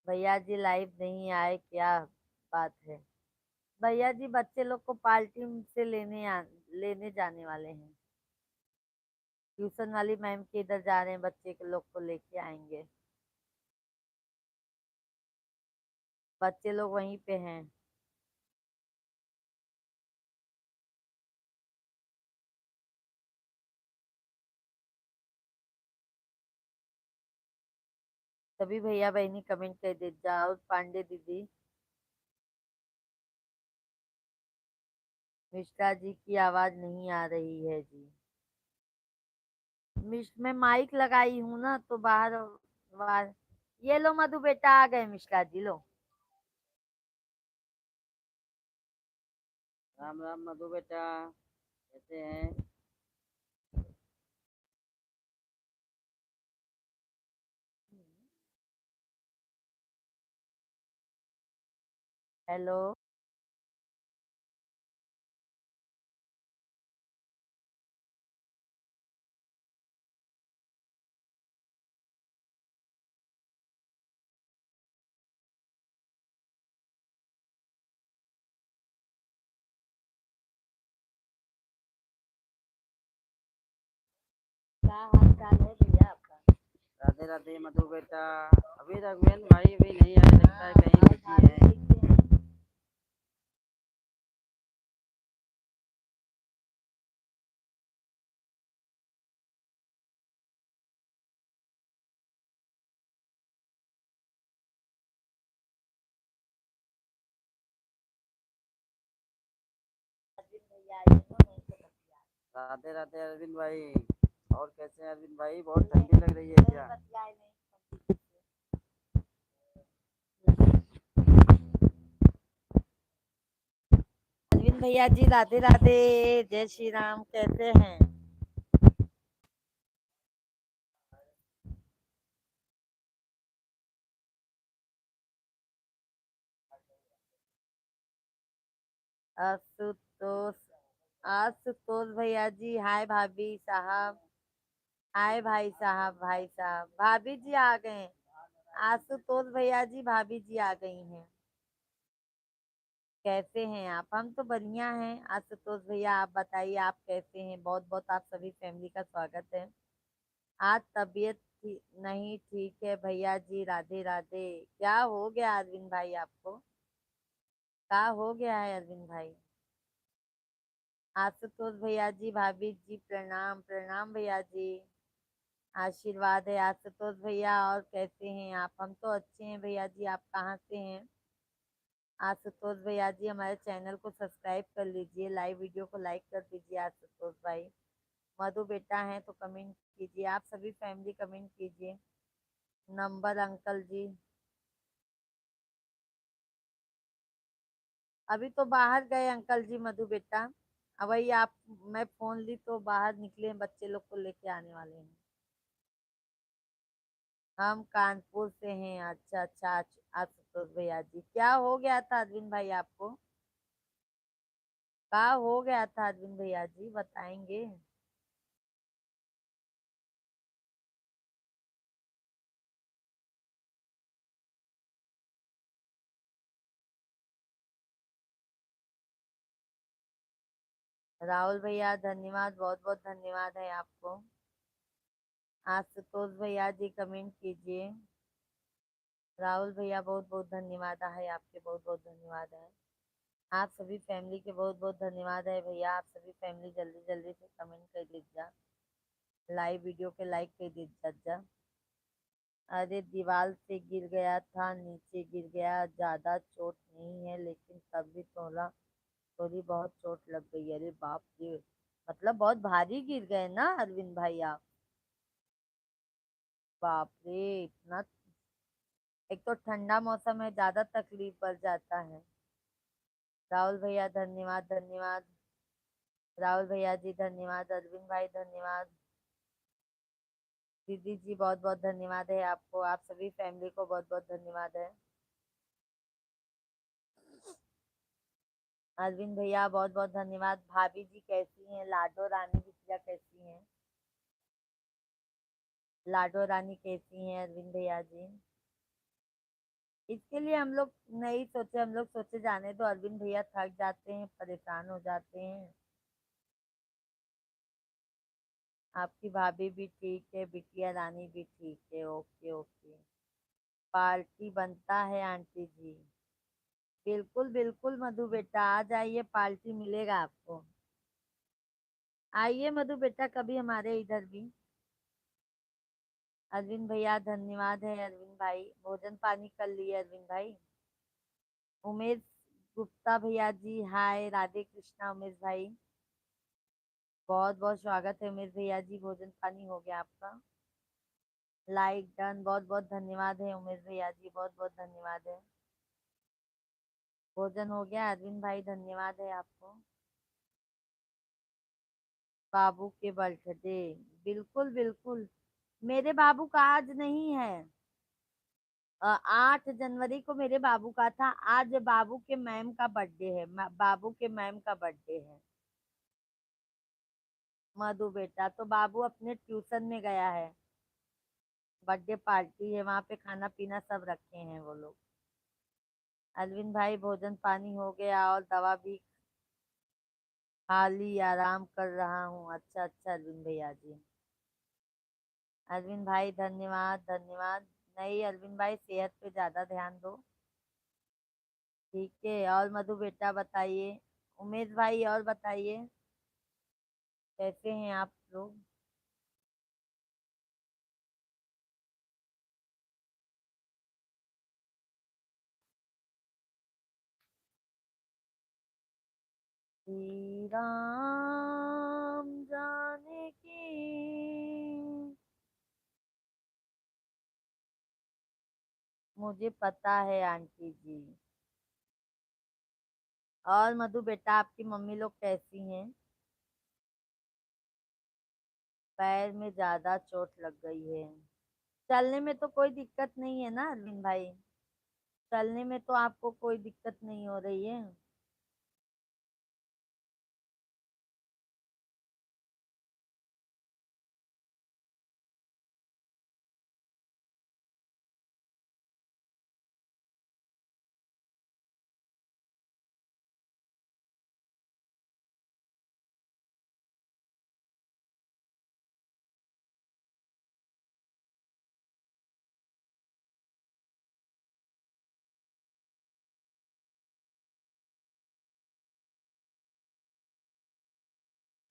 भैया जी लाइव नहीं आए, क्या बात है? भैया जी बच्चे लोग को पार्टी से लेने जाने वाले हैं। ट्यूशन वाली मैम के इधर जा रहे हैं, बच्चे के लोग को लेके आएंगे। बच्चे लोग वहीं पे हैं। सभी भैया बहनी कमेंट कर दे। जाओ पांडे दीदी। मिश्रा जी की आवाज नहीं आ रही है जी। मैं माइक लगाई हूँ ना तो बाहर बाहर। ये लो मधु बेटा, आ गए मिश्रा जी, लो। राम राम मधु बेटा, कैसे हैं? हेलो। क्या हाल चाल है भैया आपका? राधे राधे मधु बेटा। अभी रघुवेंद्र भाई भी नहीं आए, लगता है कहीं और बिजी भाभी है। ठीक है? अरविंद भैया आइए ना, वहीं से बतिया। राधे राधे अरविंद भाई। और कैसे हैं अरविंद भाई? बहुत ठंडी लग रही है नहीं क्या? बतियाए नहीं। अरविंद भैया जी राधे राधे, जय श्री राम, कैसे हैं? आशुतोष, आशुतोष भैया जी, हाय भाभी साहब। हाय भाई साहब, भाई साहब, भाभी जी आ गए हैं। आशुतोष भैया जी, भाभी जी आ गई हैं। कैसे हैं आप? हम तो बढ़िया हैं आशुतोष भैया। आप बताइए आप कैसे हैं? बहुत बहुत आप सभी फैमिली का स्वागत है। आज तबीयत नहीं ठीक है भैया जी। राधे राधे। क्या हो गया अरविंद भाई आपको? क्या हो गया है अरविंद भाई? आशुतोष भैया जी, भाभी जी प्रणाम प्रणाम भैया जी। आशीर्वाद है आशुतोष भैया। और कैसे हैं आप? हम तो अच्छे हैं भैया जी। आप कहाँ से हैं? आशुतोष भैया जी हमारे चैनल को सब्सक्राइब कर लीजिए, लाइव वीडियो को लाइक कर दीजिए आशुतोष भाई। मधु बेटा है तो कमेंट कीजिए, आप सभी फैमिली कमेंट कीजिए। नंबर अंकल जी अभी तो बाहर गए अंकल जी। मधु बेटा अब वही आप, मैं फोन ली तो बाहर निकले हैं, बच्चे लोग को लेके आने वाले हैं। हम कानपुर से हैं। अच्छा अच्छा आशुतोष भैया जी, क्या हो गया था अरविंद भाई आपको? क्या हो गया था अरविंद भैया जी, बताएंगे? राहुल भैया धन्यवाद, बहुत बहुत धन्यवाद है आपको। आशुतोष भैया जी कमेंट कीजिए। राहुल भैया बहुत बहुत धन्यवाद है आपके, बहुत बहुत धन्यवाद है। आप सभी फैमिली के बहुत बहुत धन्यवाद है भैया। आप सभी फैमिली जल्दी जल्दी से कमेंट कर दीजिए, लाइव वीडियो के लाइक कर दीजिए। अरे दीवार से गिर गया था, नीचे गिर गया, ज्यादा चोट नहीं है लेकिन तब भी थोड़ी बहुत चोट लग गई। अरे बाप रे, मतलब बहुत भारी गिर गए ना अरविंद भाई आप? बाप रे इतना! एक तो ठंडा मौसम है, ज्यादा तकलीफ बढ़ जाता है। राहुल भैया धन्यवाद धन्यवाद। राहुल भैया जी धन्यवाद। अरविंद भाई धन्यवाद। दीदी जी बहुत बहुत धन्यवाद है आपको। आप सभी फैमिली को बहुत बहुत धन्यवाद है। अरविंद भैया बहुत बहुत धन्यवाद। भाभी जी कैसी हैं? लाडो रानी बिटिया कैसी हैं? लाडो रानी कैसी हैं अरविंद भैया जी? इसके लिए हम लोग नहीं सोचे, हम लोग सोचे जाने दो, अरविंद भैया थक जाते हैं, परेशान हो जाते हैं। आपकी भाभी भी ठीक है, बिटिया रानी भी ठीक है। Okay okay. पार्टी बनता है आंटी जी। बिल्कुल बिल्कुल मधु बेटा, आ जाइए, पार्टी मिलेगा आपको। आइए मधु बेटा कभी हमारे इधर भी। अरविंद भैया धन्यवाद है। अरविंद भाई भोजन पानी कर लिए अरविंद भाई? उमेश गुप्ता भैया जी हाय, राधे कृष्णा उमेश भाई। बहुत बहुत स्वागत है उमेश भैया जी। भोजन पानी हो गया आपका? लाइक डन, बहुत बहुत धन्यवाद है उमेश भैया जी, बहुत बहुत धन्यवाद है। भोजन हो गया अरविंद भाई, धन्यवाद है आपको। बाबू के बर्थडे, बिल्कुल बिल्कुल। मेरे बाबू का आज नहीं है। 8 जनवरी को मेरे बाबू का था। आज बाबू के मैम का बर्थडे है, बाबू के मैम का बर्थडे है। मधु बेटा तो बाबू अपने ट्यूशन में गया है। बर्थडे पार्टी है वहां पे, खाना पीना सब रखे हैं वो लोग। अरविंद भाई भोजन पानी हो गया और दवा भी खा ली, आराम कर रहा हूँ। अच्छा अच्छा अरविंद भैया जी। अरविंद भाई धन्यवाद धन्यवाद। नहीं अरविंद भाई सेहत पे ज्यादा ध्यान दो। ठीक है। और मधु बेटा बताइए। उमेश भाई और बताइए, कैसे हैं आप लोग? श्री राम जाने की, मुझे पता है आंटी जी। और मधु बेटा आपकी मम्मी लोग कैसी हैं? पैर में ज्यादा चोट लग गई है। चलने में तो कोई दिक्कत नहीं है ना अरविंद भाई? चलने में तो आपको कोई दिक्कत नहीं हो रही है?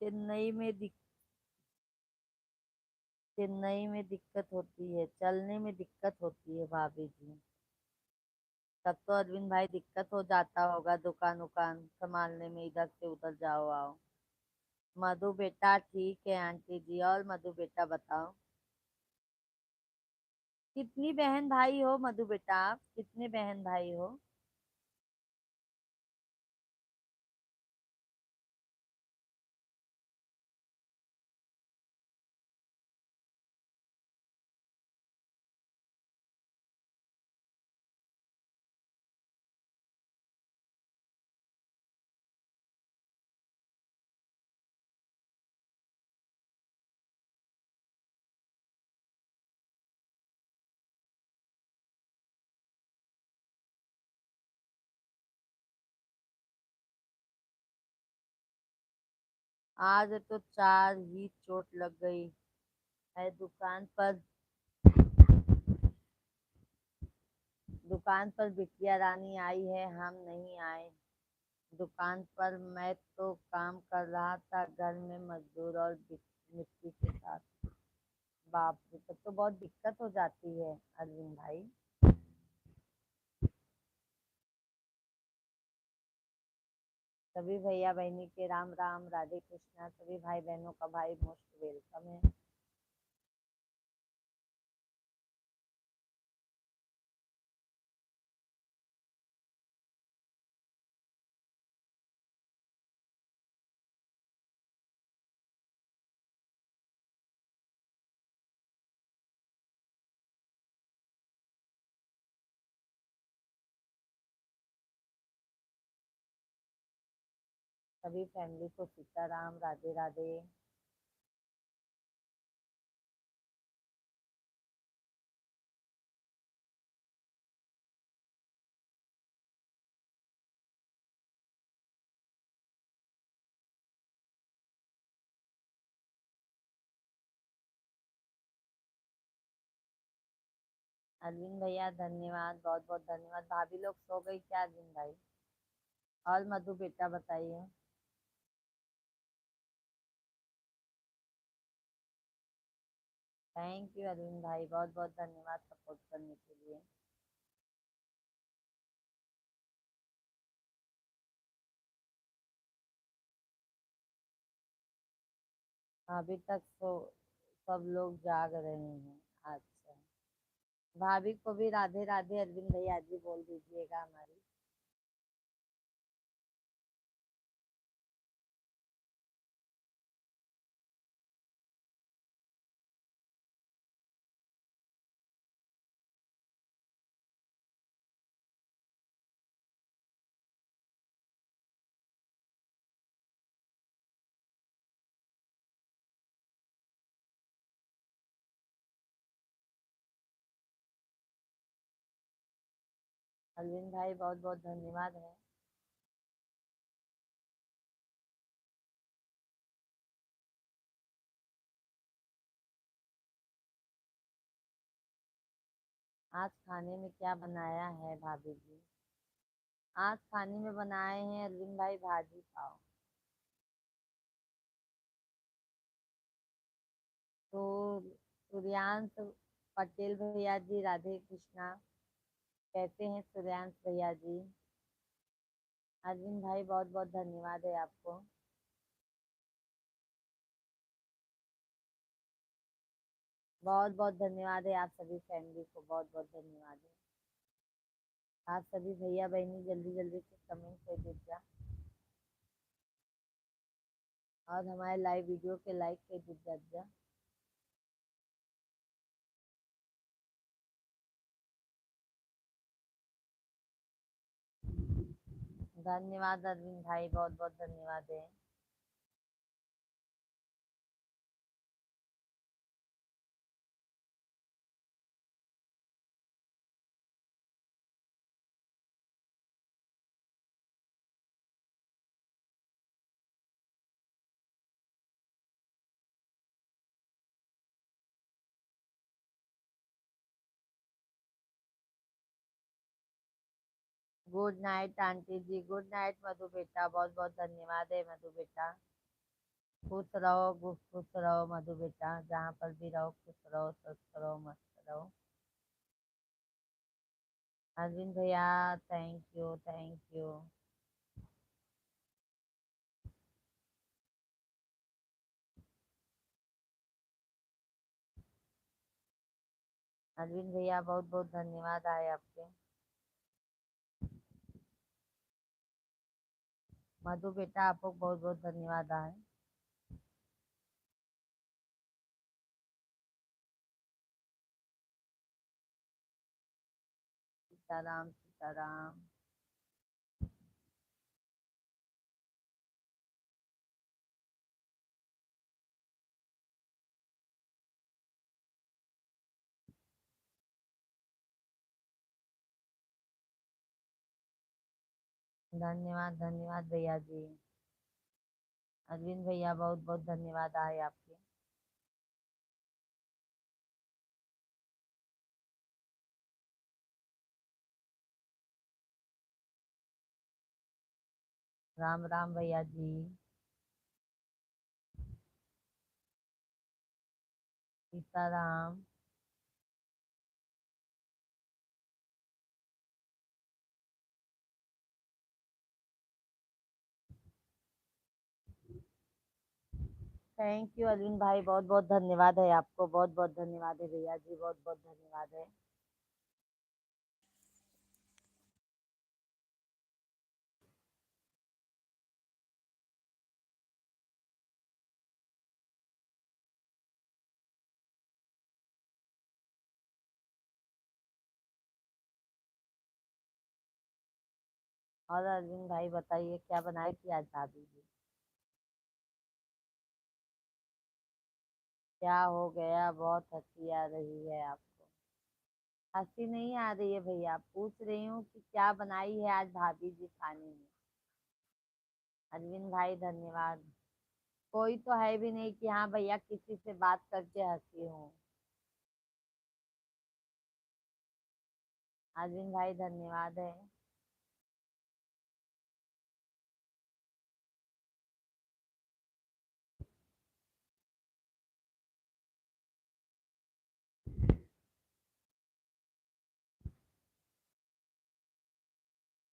चेन्नई में चेन्नई में दिक्कत होती है, चलने में दिक्कत होती है भाभी जी। तब तो अरविंद भाई दिक्कत हो जाता होगा दुकान उकान संभालने में, इधर से उधर जाओ आओ। मधु बेटा ठीक है आंटी जी। और मधु बेटा बताओ, कितनी बहन भाई हो मधु बेटा? आप कितने बहन भाई हो? आज तो चार ही चोट लग गई है दुकान पर। दुकान पर बिटिया रानी आई है, हम नहीं आए। दुकान पर मैं तो काम कर रहा था घर में मजदूर और मिट्टी के साथ। बाप रे, तब तो बहुत दिक्कत हो जाती है अरविंद भाई। सभी भैया बहनी के राम राम, राधे कृष्णा। सभी भाई बहनों का भाई मोस्ट वेलकम है। सभी फैमिली को सीताराम, राधे राधे। अरविंद भैया धन्यवाद, बहुत बहुत धन्यवाद। भाभी लोग सो गई क्या अरविंद भाई? और मधु बेटा बताइए। थैंक यू अरविंद भाई, बहुत बहुत धन्यवाद सपोर्ट करने के लिए। अभी तक तो सब लोग जाग रहे हैं। अच्छा, भाभी को भी राधे राधे अरविंद भैया जी बोल दीजिएगा हमारी। अरविंद भाई बहुत बहुत धन्यवाद है। आज खाने में क्या बनाया है भाभी जी? आज खाने में बनाए हैं अरविंद भाई भाजी पाव। तो सूर्यांश पटेल भैया जी, राधे कृष्णा। कैसे हैं सूर्यांश भैया जी? अरविंद भाई बहुत बहुत धन्यवाद है आपको। बहुत बहुत धन्यवाद है आप सभी फैमिली को, बहुत बहुत धन्यवाद है। आप सभी भैया बहनी जल्दी जल्दी से कमेंट कर दीजिए और हमारे लाइव वीडियो के लाइक कर दीजिए। धन्यवाद अरविंद भाई, बहुत बहुत धन्यवाद है। गुड नाइट आंटी जी, गुड नाइट मधु बेटा, बहुत बहुत धन्यवाद है मधु बेटा। खुश रहो मधु बेटा, जहाँ पर भी रहो खुश रहो, स्वस्थ रहो, मस्त रहो। अरविंद भैया, thank you, thank you. Arvind भैया, बहुत बहुत धन्यवाद आए आपके। मधु बेटा, आपको बहुत बहुत धन्यवाद आए। सीताराम सीताराम। धन्यवाद धन्यवाद भैया जी। अरविंद भैया, बहुत बहुत धन्यवाद आए आपके। राम राम भैया जी। सीताराम। थैंक यू अरविंद भाई, बहुत बहुत धन्यवाद है आपको, बहुत बहुत धन्यवाद है भैया जी, बहुत बहुत धन्यवाद है। और अरविंद भाई बताइए, क्या बनाए थी आज भाभी जी? क्या हो गया, बहुत हंसी आ रही है आपको? हंसी नहीं आ रही है भैया, पूछ रही हूँ कि क्या बनाई है आज भाभी जी खाने में। अरविंद भाई धन्यवाद। कोई तो है भी नहीं कि हाँ भैया किसी से बात करके हंसी हूँ। अरविंद भाई धन्यवाद है।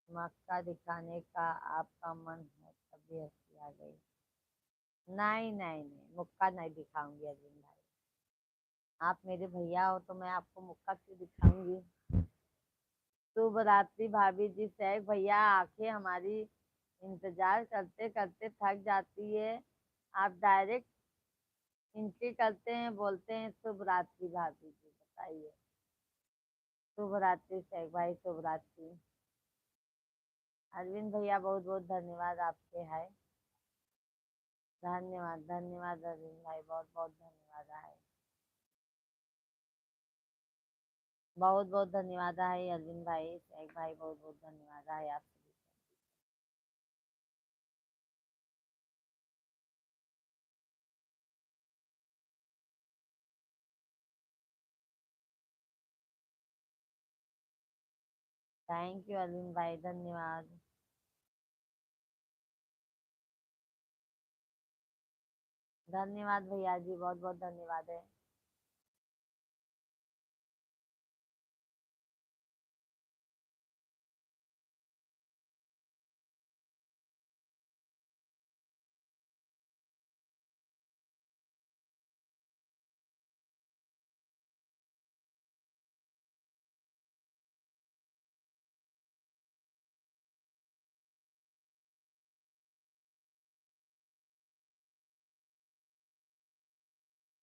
मक्का दिखाने का आपका मन है तभी हंसी आ गई। नहीं नहीं नहीं, मुक्का नहीं दिखाऊंगी अरविंद भाई। आप मेरे भैया हो तो मैं आपको मुक्का क्यों दिखाऊंगी? शुभ रात्रि भाभी जी। सैफ भैया, आंखें हमारी इंतजार करते करते थक जाती है। आप डायरेक्ट एंट्री करते हैं, बोलते हैं शुभ रात्रि भाभी जी, बताइए। शुभ रात्रि सैफ भाई, शुभ रात्रि। अरविंद भैया, बहुत बहुत धन्यवाद आपके है। धन्यवाद धन्यवाद अरविंद भाई, बहुत बहुत धन्यवाद है। बहुत बहुत धन्यवाद है अरविंद भाई, सैफ भाई, बहुत बहुत धन्यवाद है आप सभी को। थैंक यू अरविंद भाई, धन्यवाद। धन्यवाद भैया जी, बहुत बहुत धन्यवाद है।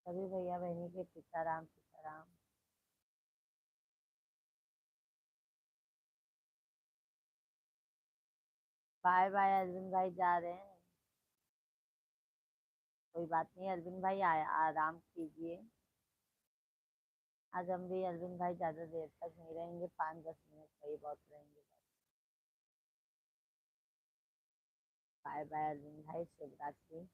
सभी भैया बहनी के सीताराम सीताराम। बाय बाय अरविंद भाई, जा रहे हैं। कोई बात नहीं अरविंद भाई, आराम कीजिए। आज हम भी अरविंद भाई ज्यादा देर तक नहीं रहेंगे, 5-10 मिनट सही बहुत रहेंगे बस। बाय बाय अरविंद भाई, शुभ रात्रि।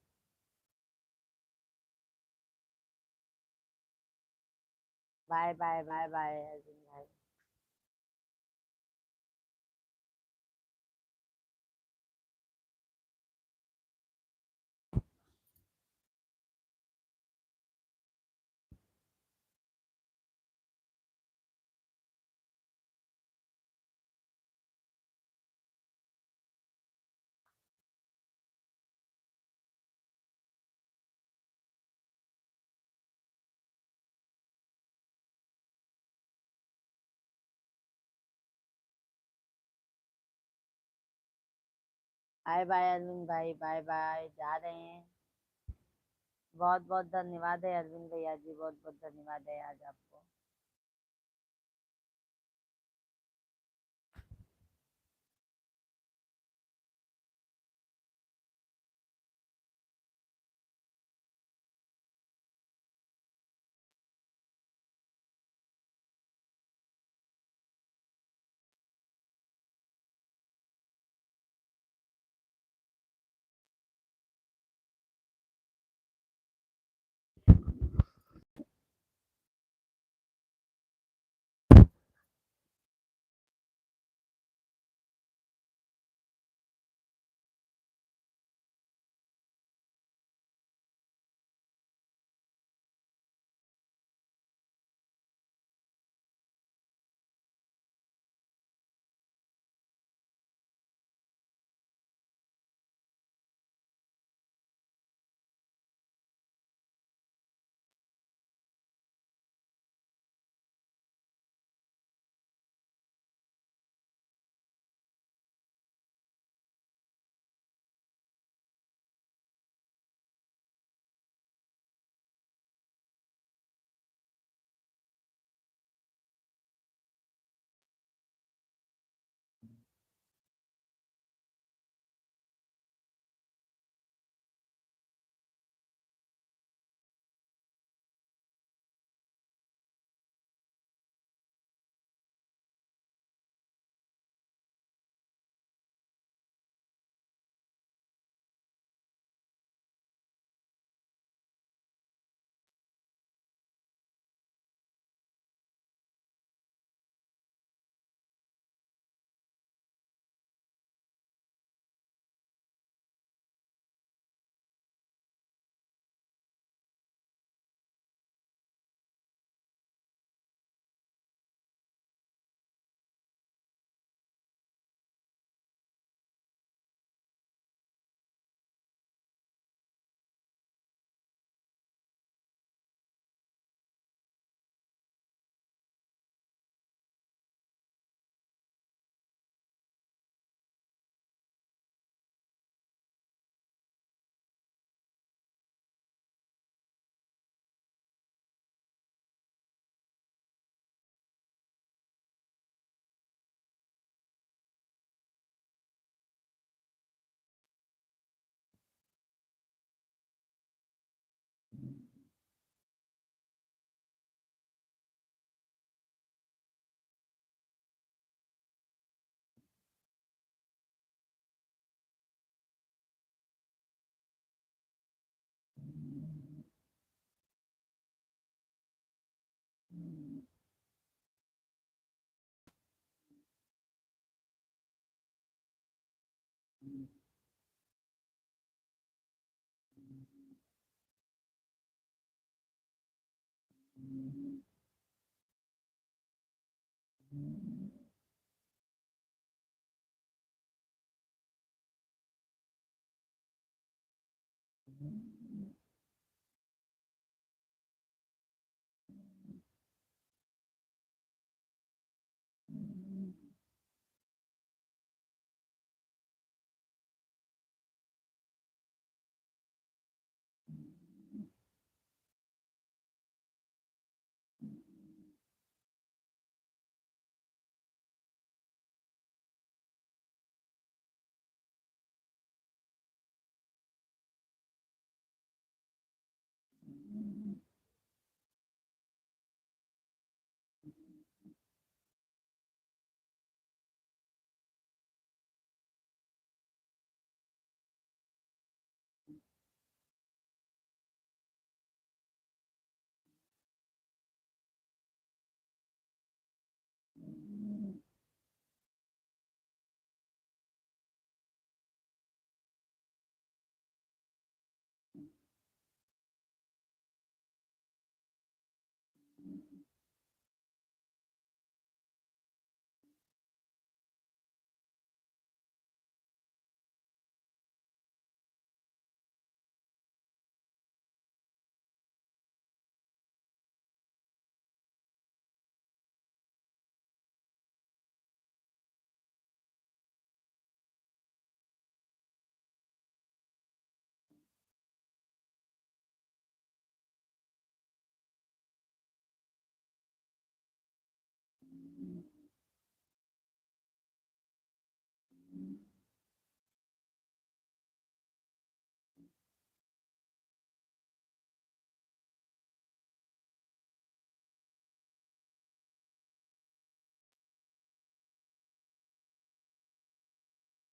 Bye bye bye bye Arvind भाई। बाय बाय अरविंद भाई, बाय बाय, जा रहे हैं। बहुत बहुत धन्यवाद है अरविंद भैया जी, बहुत बहुत धन्यवाद है आज आपको।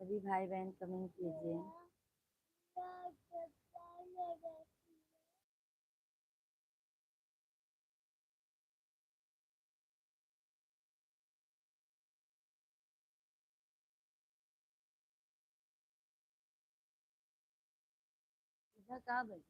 सभी भाई बहन कमेंट कीजिए। इधर कहाँ गई?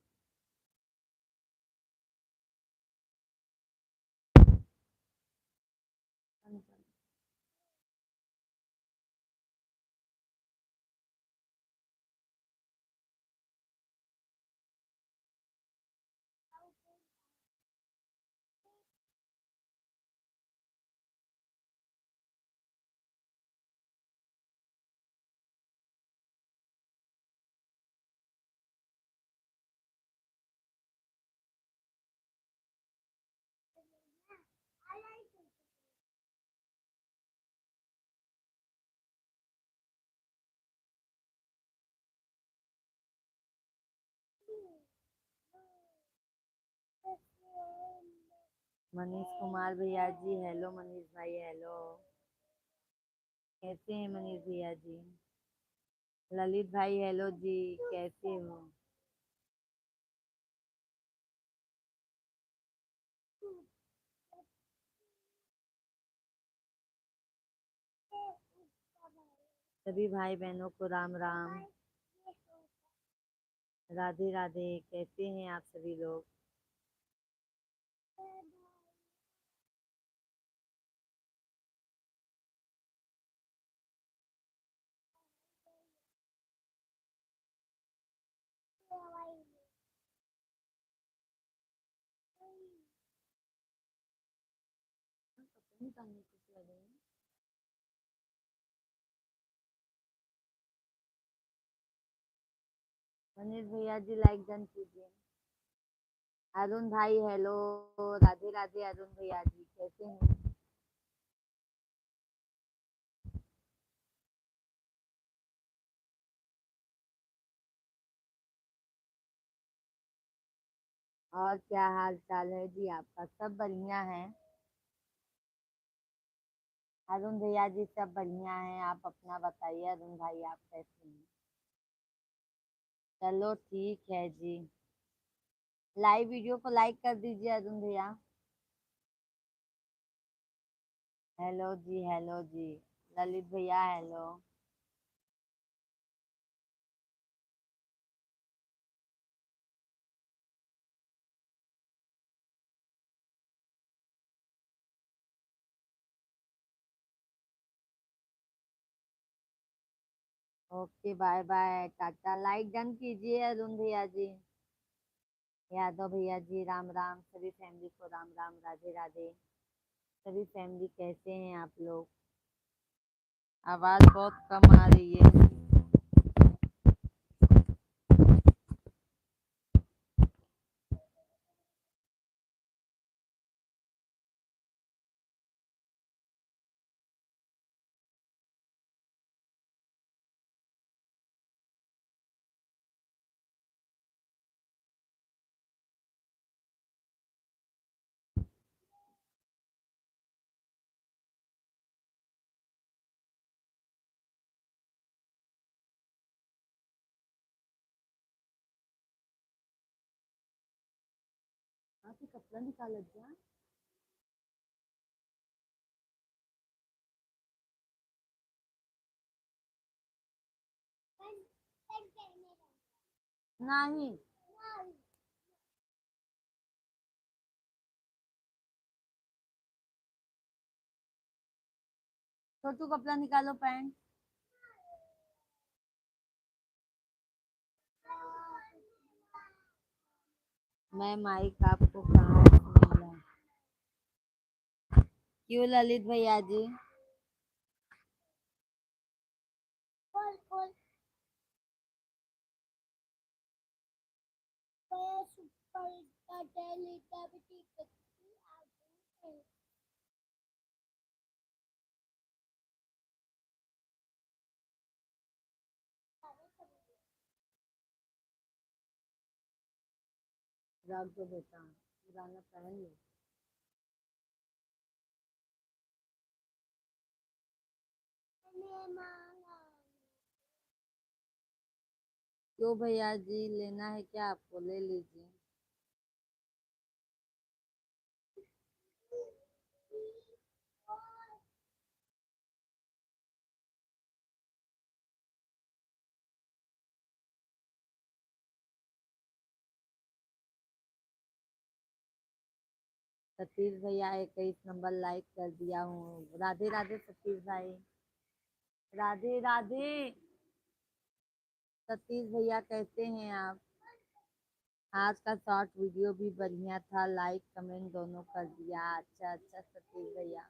मनीष कुमार भैया जी हेलो। मनीष भाई हेलो। कैसे हैं मनीष भैया जी? ललित भाई हेलो जी, कैसे हो? सभी भाई बहनों को राम राम, राधे राधे। कैसे हैं आप सभी लोग? मनीष भैया जी लाइक डन कीजिए। अरुण भाई हेलो, राधे राधे। अरुण भैया जी कैसे हैं? और क्या हाल चाल है जी आपका? सब बढ़िया है? अरुण भैया जी सब बढ़िया है। आप अपना बताइए अरुण भाई, आप कैसे हैं? चलो ठीक है जी। लाइव वीडियो को लाइक कर दीजिए अरुण भैया। हेलो जी, हेलो जी। ललित भैया hello. Okay bye bye tata. Like done कीजिए अरुण भैया जी। यादव भैया जी राम राम। सभी फैमिली को राम राम, राधे राधे। सभी फैमिली कैसे हैं आप लोग? आवाज बहुत कम आ रही है। आप ही कपड़ा निकाल जा। नहीं, छोटू कपड़ा निकालो पैंट। मैं माइक आपको कहाँ से मिला? क्यों ललित भैया जी? रख दो बेटा, पुराना पहन लो। क्यों भैया जी, लेना है क्या आपको? ले लीजिए। सतीश भैया 21 नंबर लाइक कर दिया हूँ। राधे राधे सतीश भाई। राधे राधे। सतीश भैया कैसे हैं आप? आज का शॉर्ट वीडियो भी बढ़िया था, लाइक कमेंट दोनों कर दिया। अच्छा अच्छा सतीश भैया,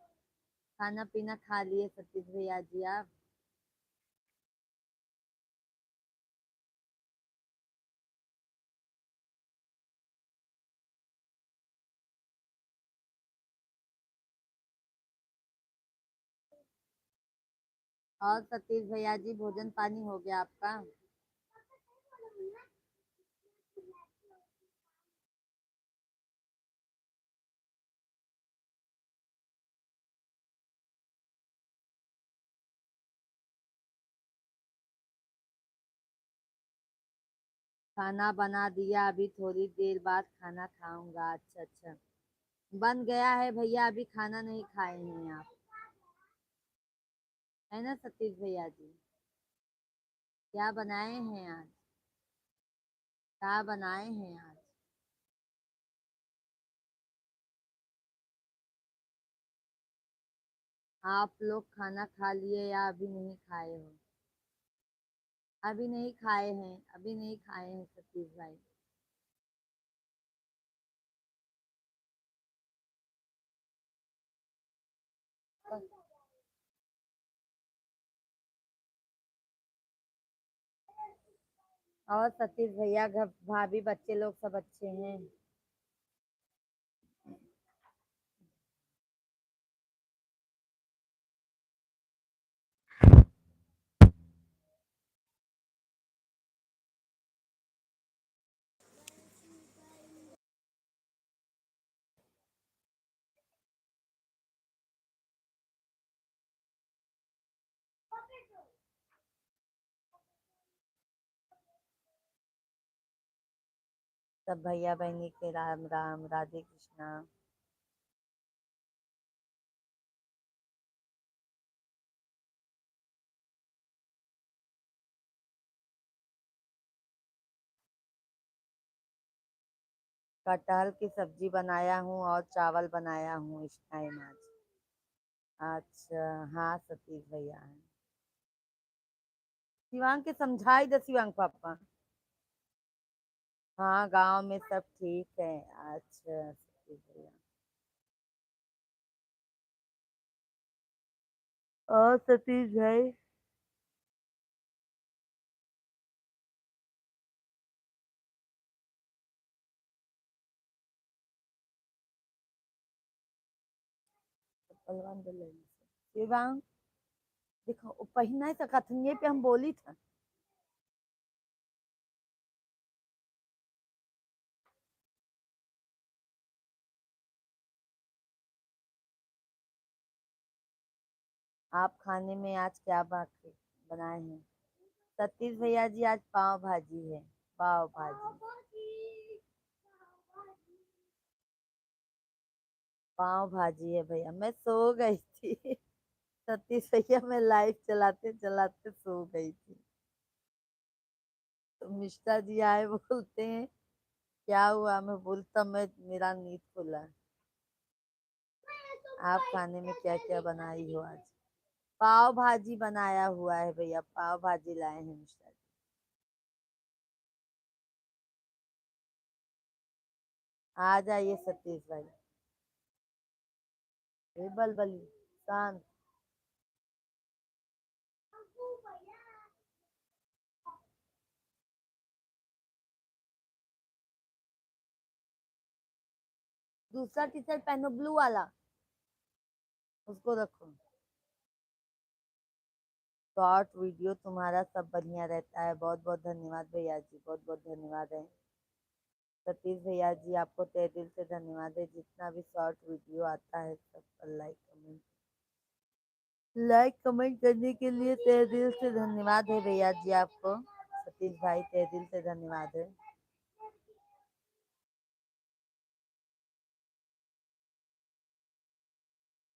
खाना पीना खा लिए सतीश भैया जी आप? और सतीश भैया जी, भोजन पानी हो गया आपका? खाना बना दिया, अभी थोड़ी देर बाद खाना खाऊंगा। अच्छा अच्छा, बन गया है भैया, अभी खाना नहीं खाए हैं आप, है ना सतीश भैया जी? क्या बनाए हैं आज? क्या बनाए हैं आज? आप लोग खाना खा लिए या अभी नहीं खाए हो? अभी नहीं खाए हैं, अभी नहीं खाए हैं सतीश भाई। और सतीश भैया, घर भाभी बच्चे लोग सब अच्छे हैं? सब भैया बहनी के राम राम, राधे कृष्णा। कटहल की सब्जी बनाया हूँ और चावल बनाया हूँ इस टाइम आज। अच्छा, हाँ सतीश भैया है। शिवांग के समझाई दे, शिवांग पापा। हाँ, गांव में सब ठीक है। अच्छा सतीश भैया। और सतीश भाई, पलवान बोले शिवांग, देखो वो पहिना तो कथनिए पे हम बोली था। आप खाने में आज क्या बात बनाए हैं? सतीश भैया जी, आज पाव भाजी है। पाव भाजी। पाव भाजी है भैया, मैं सो गई थी। सतीश भैया, मैं लाइव चलाते चलाते सो गई थी। तो मिश्रा जी आए, बोलते हैं क्या हुआ? मैं बोलता मैं मेरा नींद खुला। आप खाने में क्या क्या बनाई हो आज? पाव भाजी बनाया हुआ है भैया, पाव भाजी लाए हैं मिश्रा जी। आ जाइए सतीश भाई। बलबली शांत। दूसरा टी शर्ट पहनो, ब्लू वाला, उसको रखो। शॉर्ट वीडियो तुम्हारा सब बढ़िया रहता है, बहुत बहुत धन्यवाद भैया जी, बहुत बहुत धन्यवाद है। सतीश भैया जी, आपको तहे दिल से धन्यवाद है, जितना भी शॉर्ट वीडियो आता है सब पर लाइक कमेंट करने के लिए तहे दिल से धन्यवाद है भैया जी आपको। सतीश भाई तहे दिल से धन्यवाद है।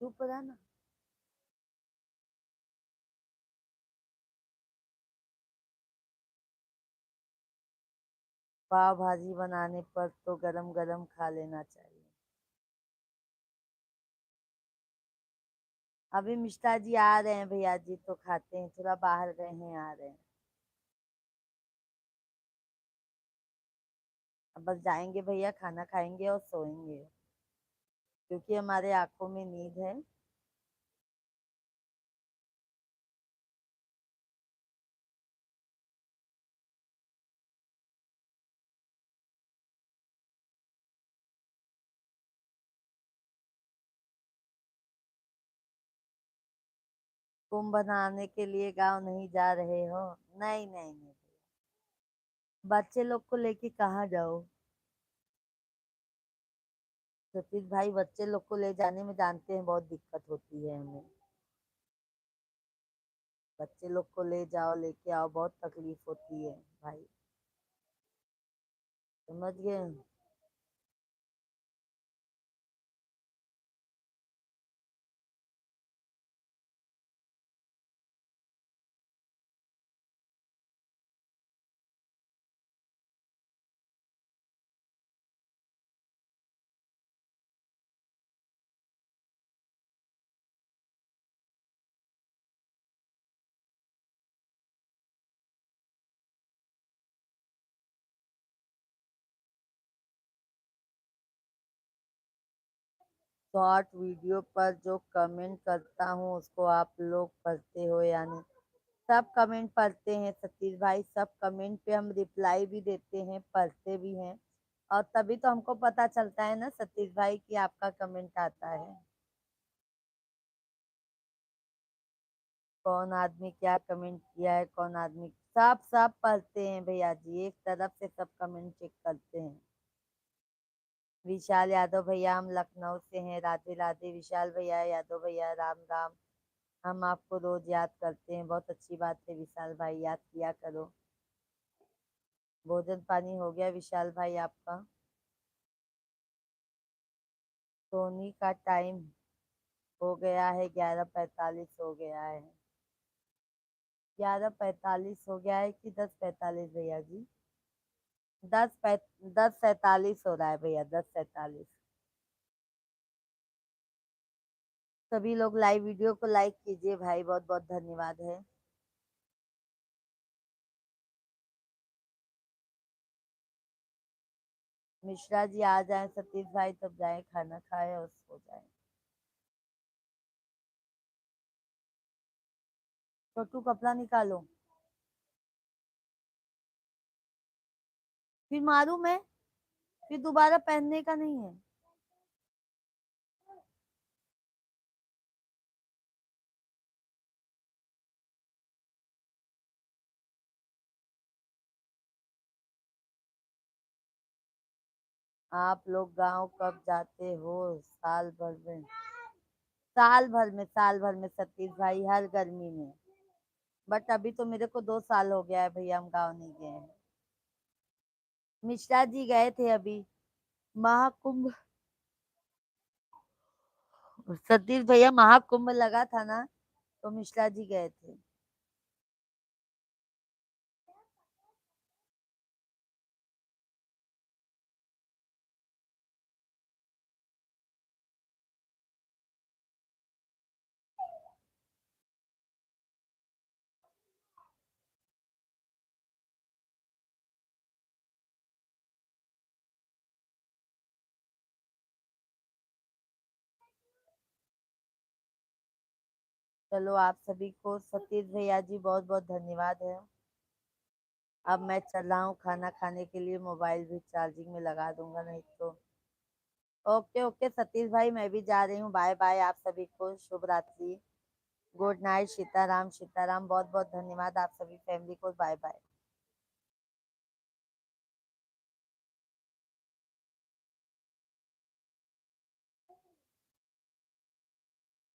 चुप रहा ना। पाव भाजी बनाने पर तो गरम गरम खा लेना चाहिए। अभी मिश्रा जी आ रहे हैं भैया जी, तो खाते हैं, थोड़ा बाहर गए हैं, आ रहे हैं। अब बस जाएंगे भैया, खाना खाएंगे और सोएंगे, क्योंकि हमारे आंखों में नींद है। कुंभ बनाने के लिए गांव नहीं जा रहे हो? नहीं नहीं नहीं, बच्चे लोग को लेके कहाँ जाओ सतीश भाई, बच्चे लोग को ले जाने में जानते हैं बहुत दिक्कत होती है हमें। बच्चे लोग को ले जाओ, लेके आओ, बहुत तकलीफ होती है भाई, समझ गए। शॉर्ट वीडियो पर जो कमेंट करता हूँ उसको आप लोग पढ़ते हो या नहीं? सब कमेंट पढ़ते हैं सतीश भाई, सब कमेंट पे हम रिप्लाई भी देते हैं, पढ़ते भी हैं, और तभी तो हमको पता चलता है ना सतीश भाई कि आपका कमेंट आता है। कौन आदमी क्या कमेंट किया है, कौन आदमी, सब सब पढ़ते हैं भैया जी, एक तरफ से सब कमेंट चेक करते हैं। विशाल यादव भैया, हम लखनऊ से हैं, राधे राधे विशाल भैया, यादव भैया, राम राम। हम आपको रोज याद करते हैं, बहुत अच्छी बात है विशाल भाई, याद किया करो। भोजन पानी हो गया विशाल भाई आपका? सोनी का टाइम हो गया है, 11:45 हो गया है। 11:45 हो गया है कि 10:45 भैया जी? 10:47 हो रहा है भैया, 10:47। सभी लोग लाइव वीडियो को लाइक कीजिए भाई, बहुत बहुत धन्यवाद है। मिश्रा जी आ जाए सतीश भाई, तब जाए खाना खाए और सो जाए। छोटू कपड़ा निकालो, फिर मारू मैं, फिर दोबारा पहनने का नहीं है। आप लोग गांव कब जाते हो? साल भर में, साल भर में, साल भर में सतीश भाई, हर गर्मी में। बट अभी तो मेरे को 2 साल हो गया है भैया, हम गाँव नहीं गए हैं। मिश्रा जी गए थे अभी महाकुंभ, सतीश भैया महाकुंभ लगा था ना, तो मिश्रा जी गए थे। चलो, आप सभी को सतीश भैया जी बहुत बहुत धन्यवाद है। अब मैं चल रहा हूँ खाना खाने के लिए, मोबाइल भी चार्जिंग में लगा दूंगा, नहीं तो। ओके ओके सतीश भाई, मैं भी जा रही हूँ, बाय बाय, आप सभी को शुभ रात्रि, गुड नाइट, सीताराम सीताराम, बहुत बहुत धन्यवाद आप सभी फैमिली को, बाय बाय।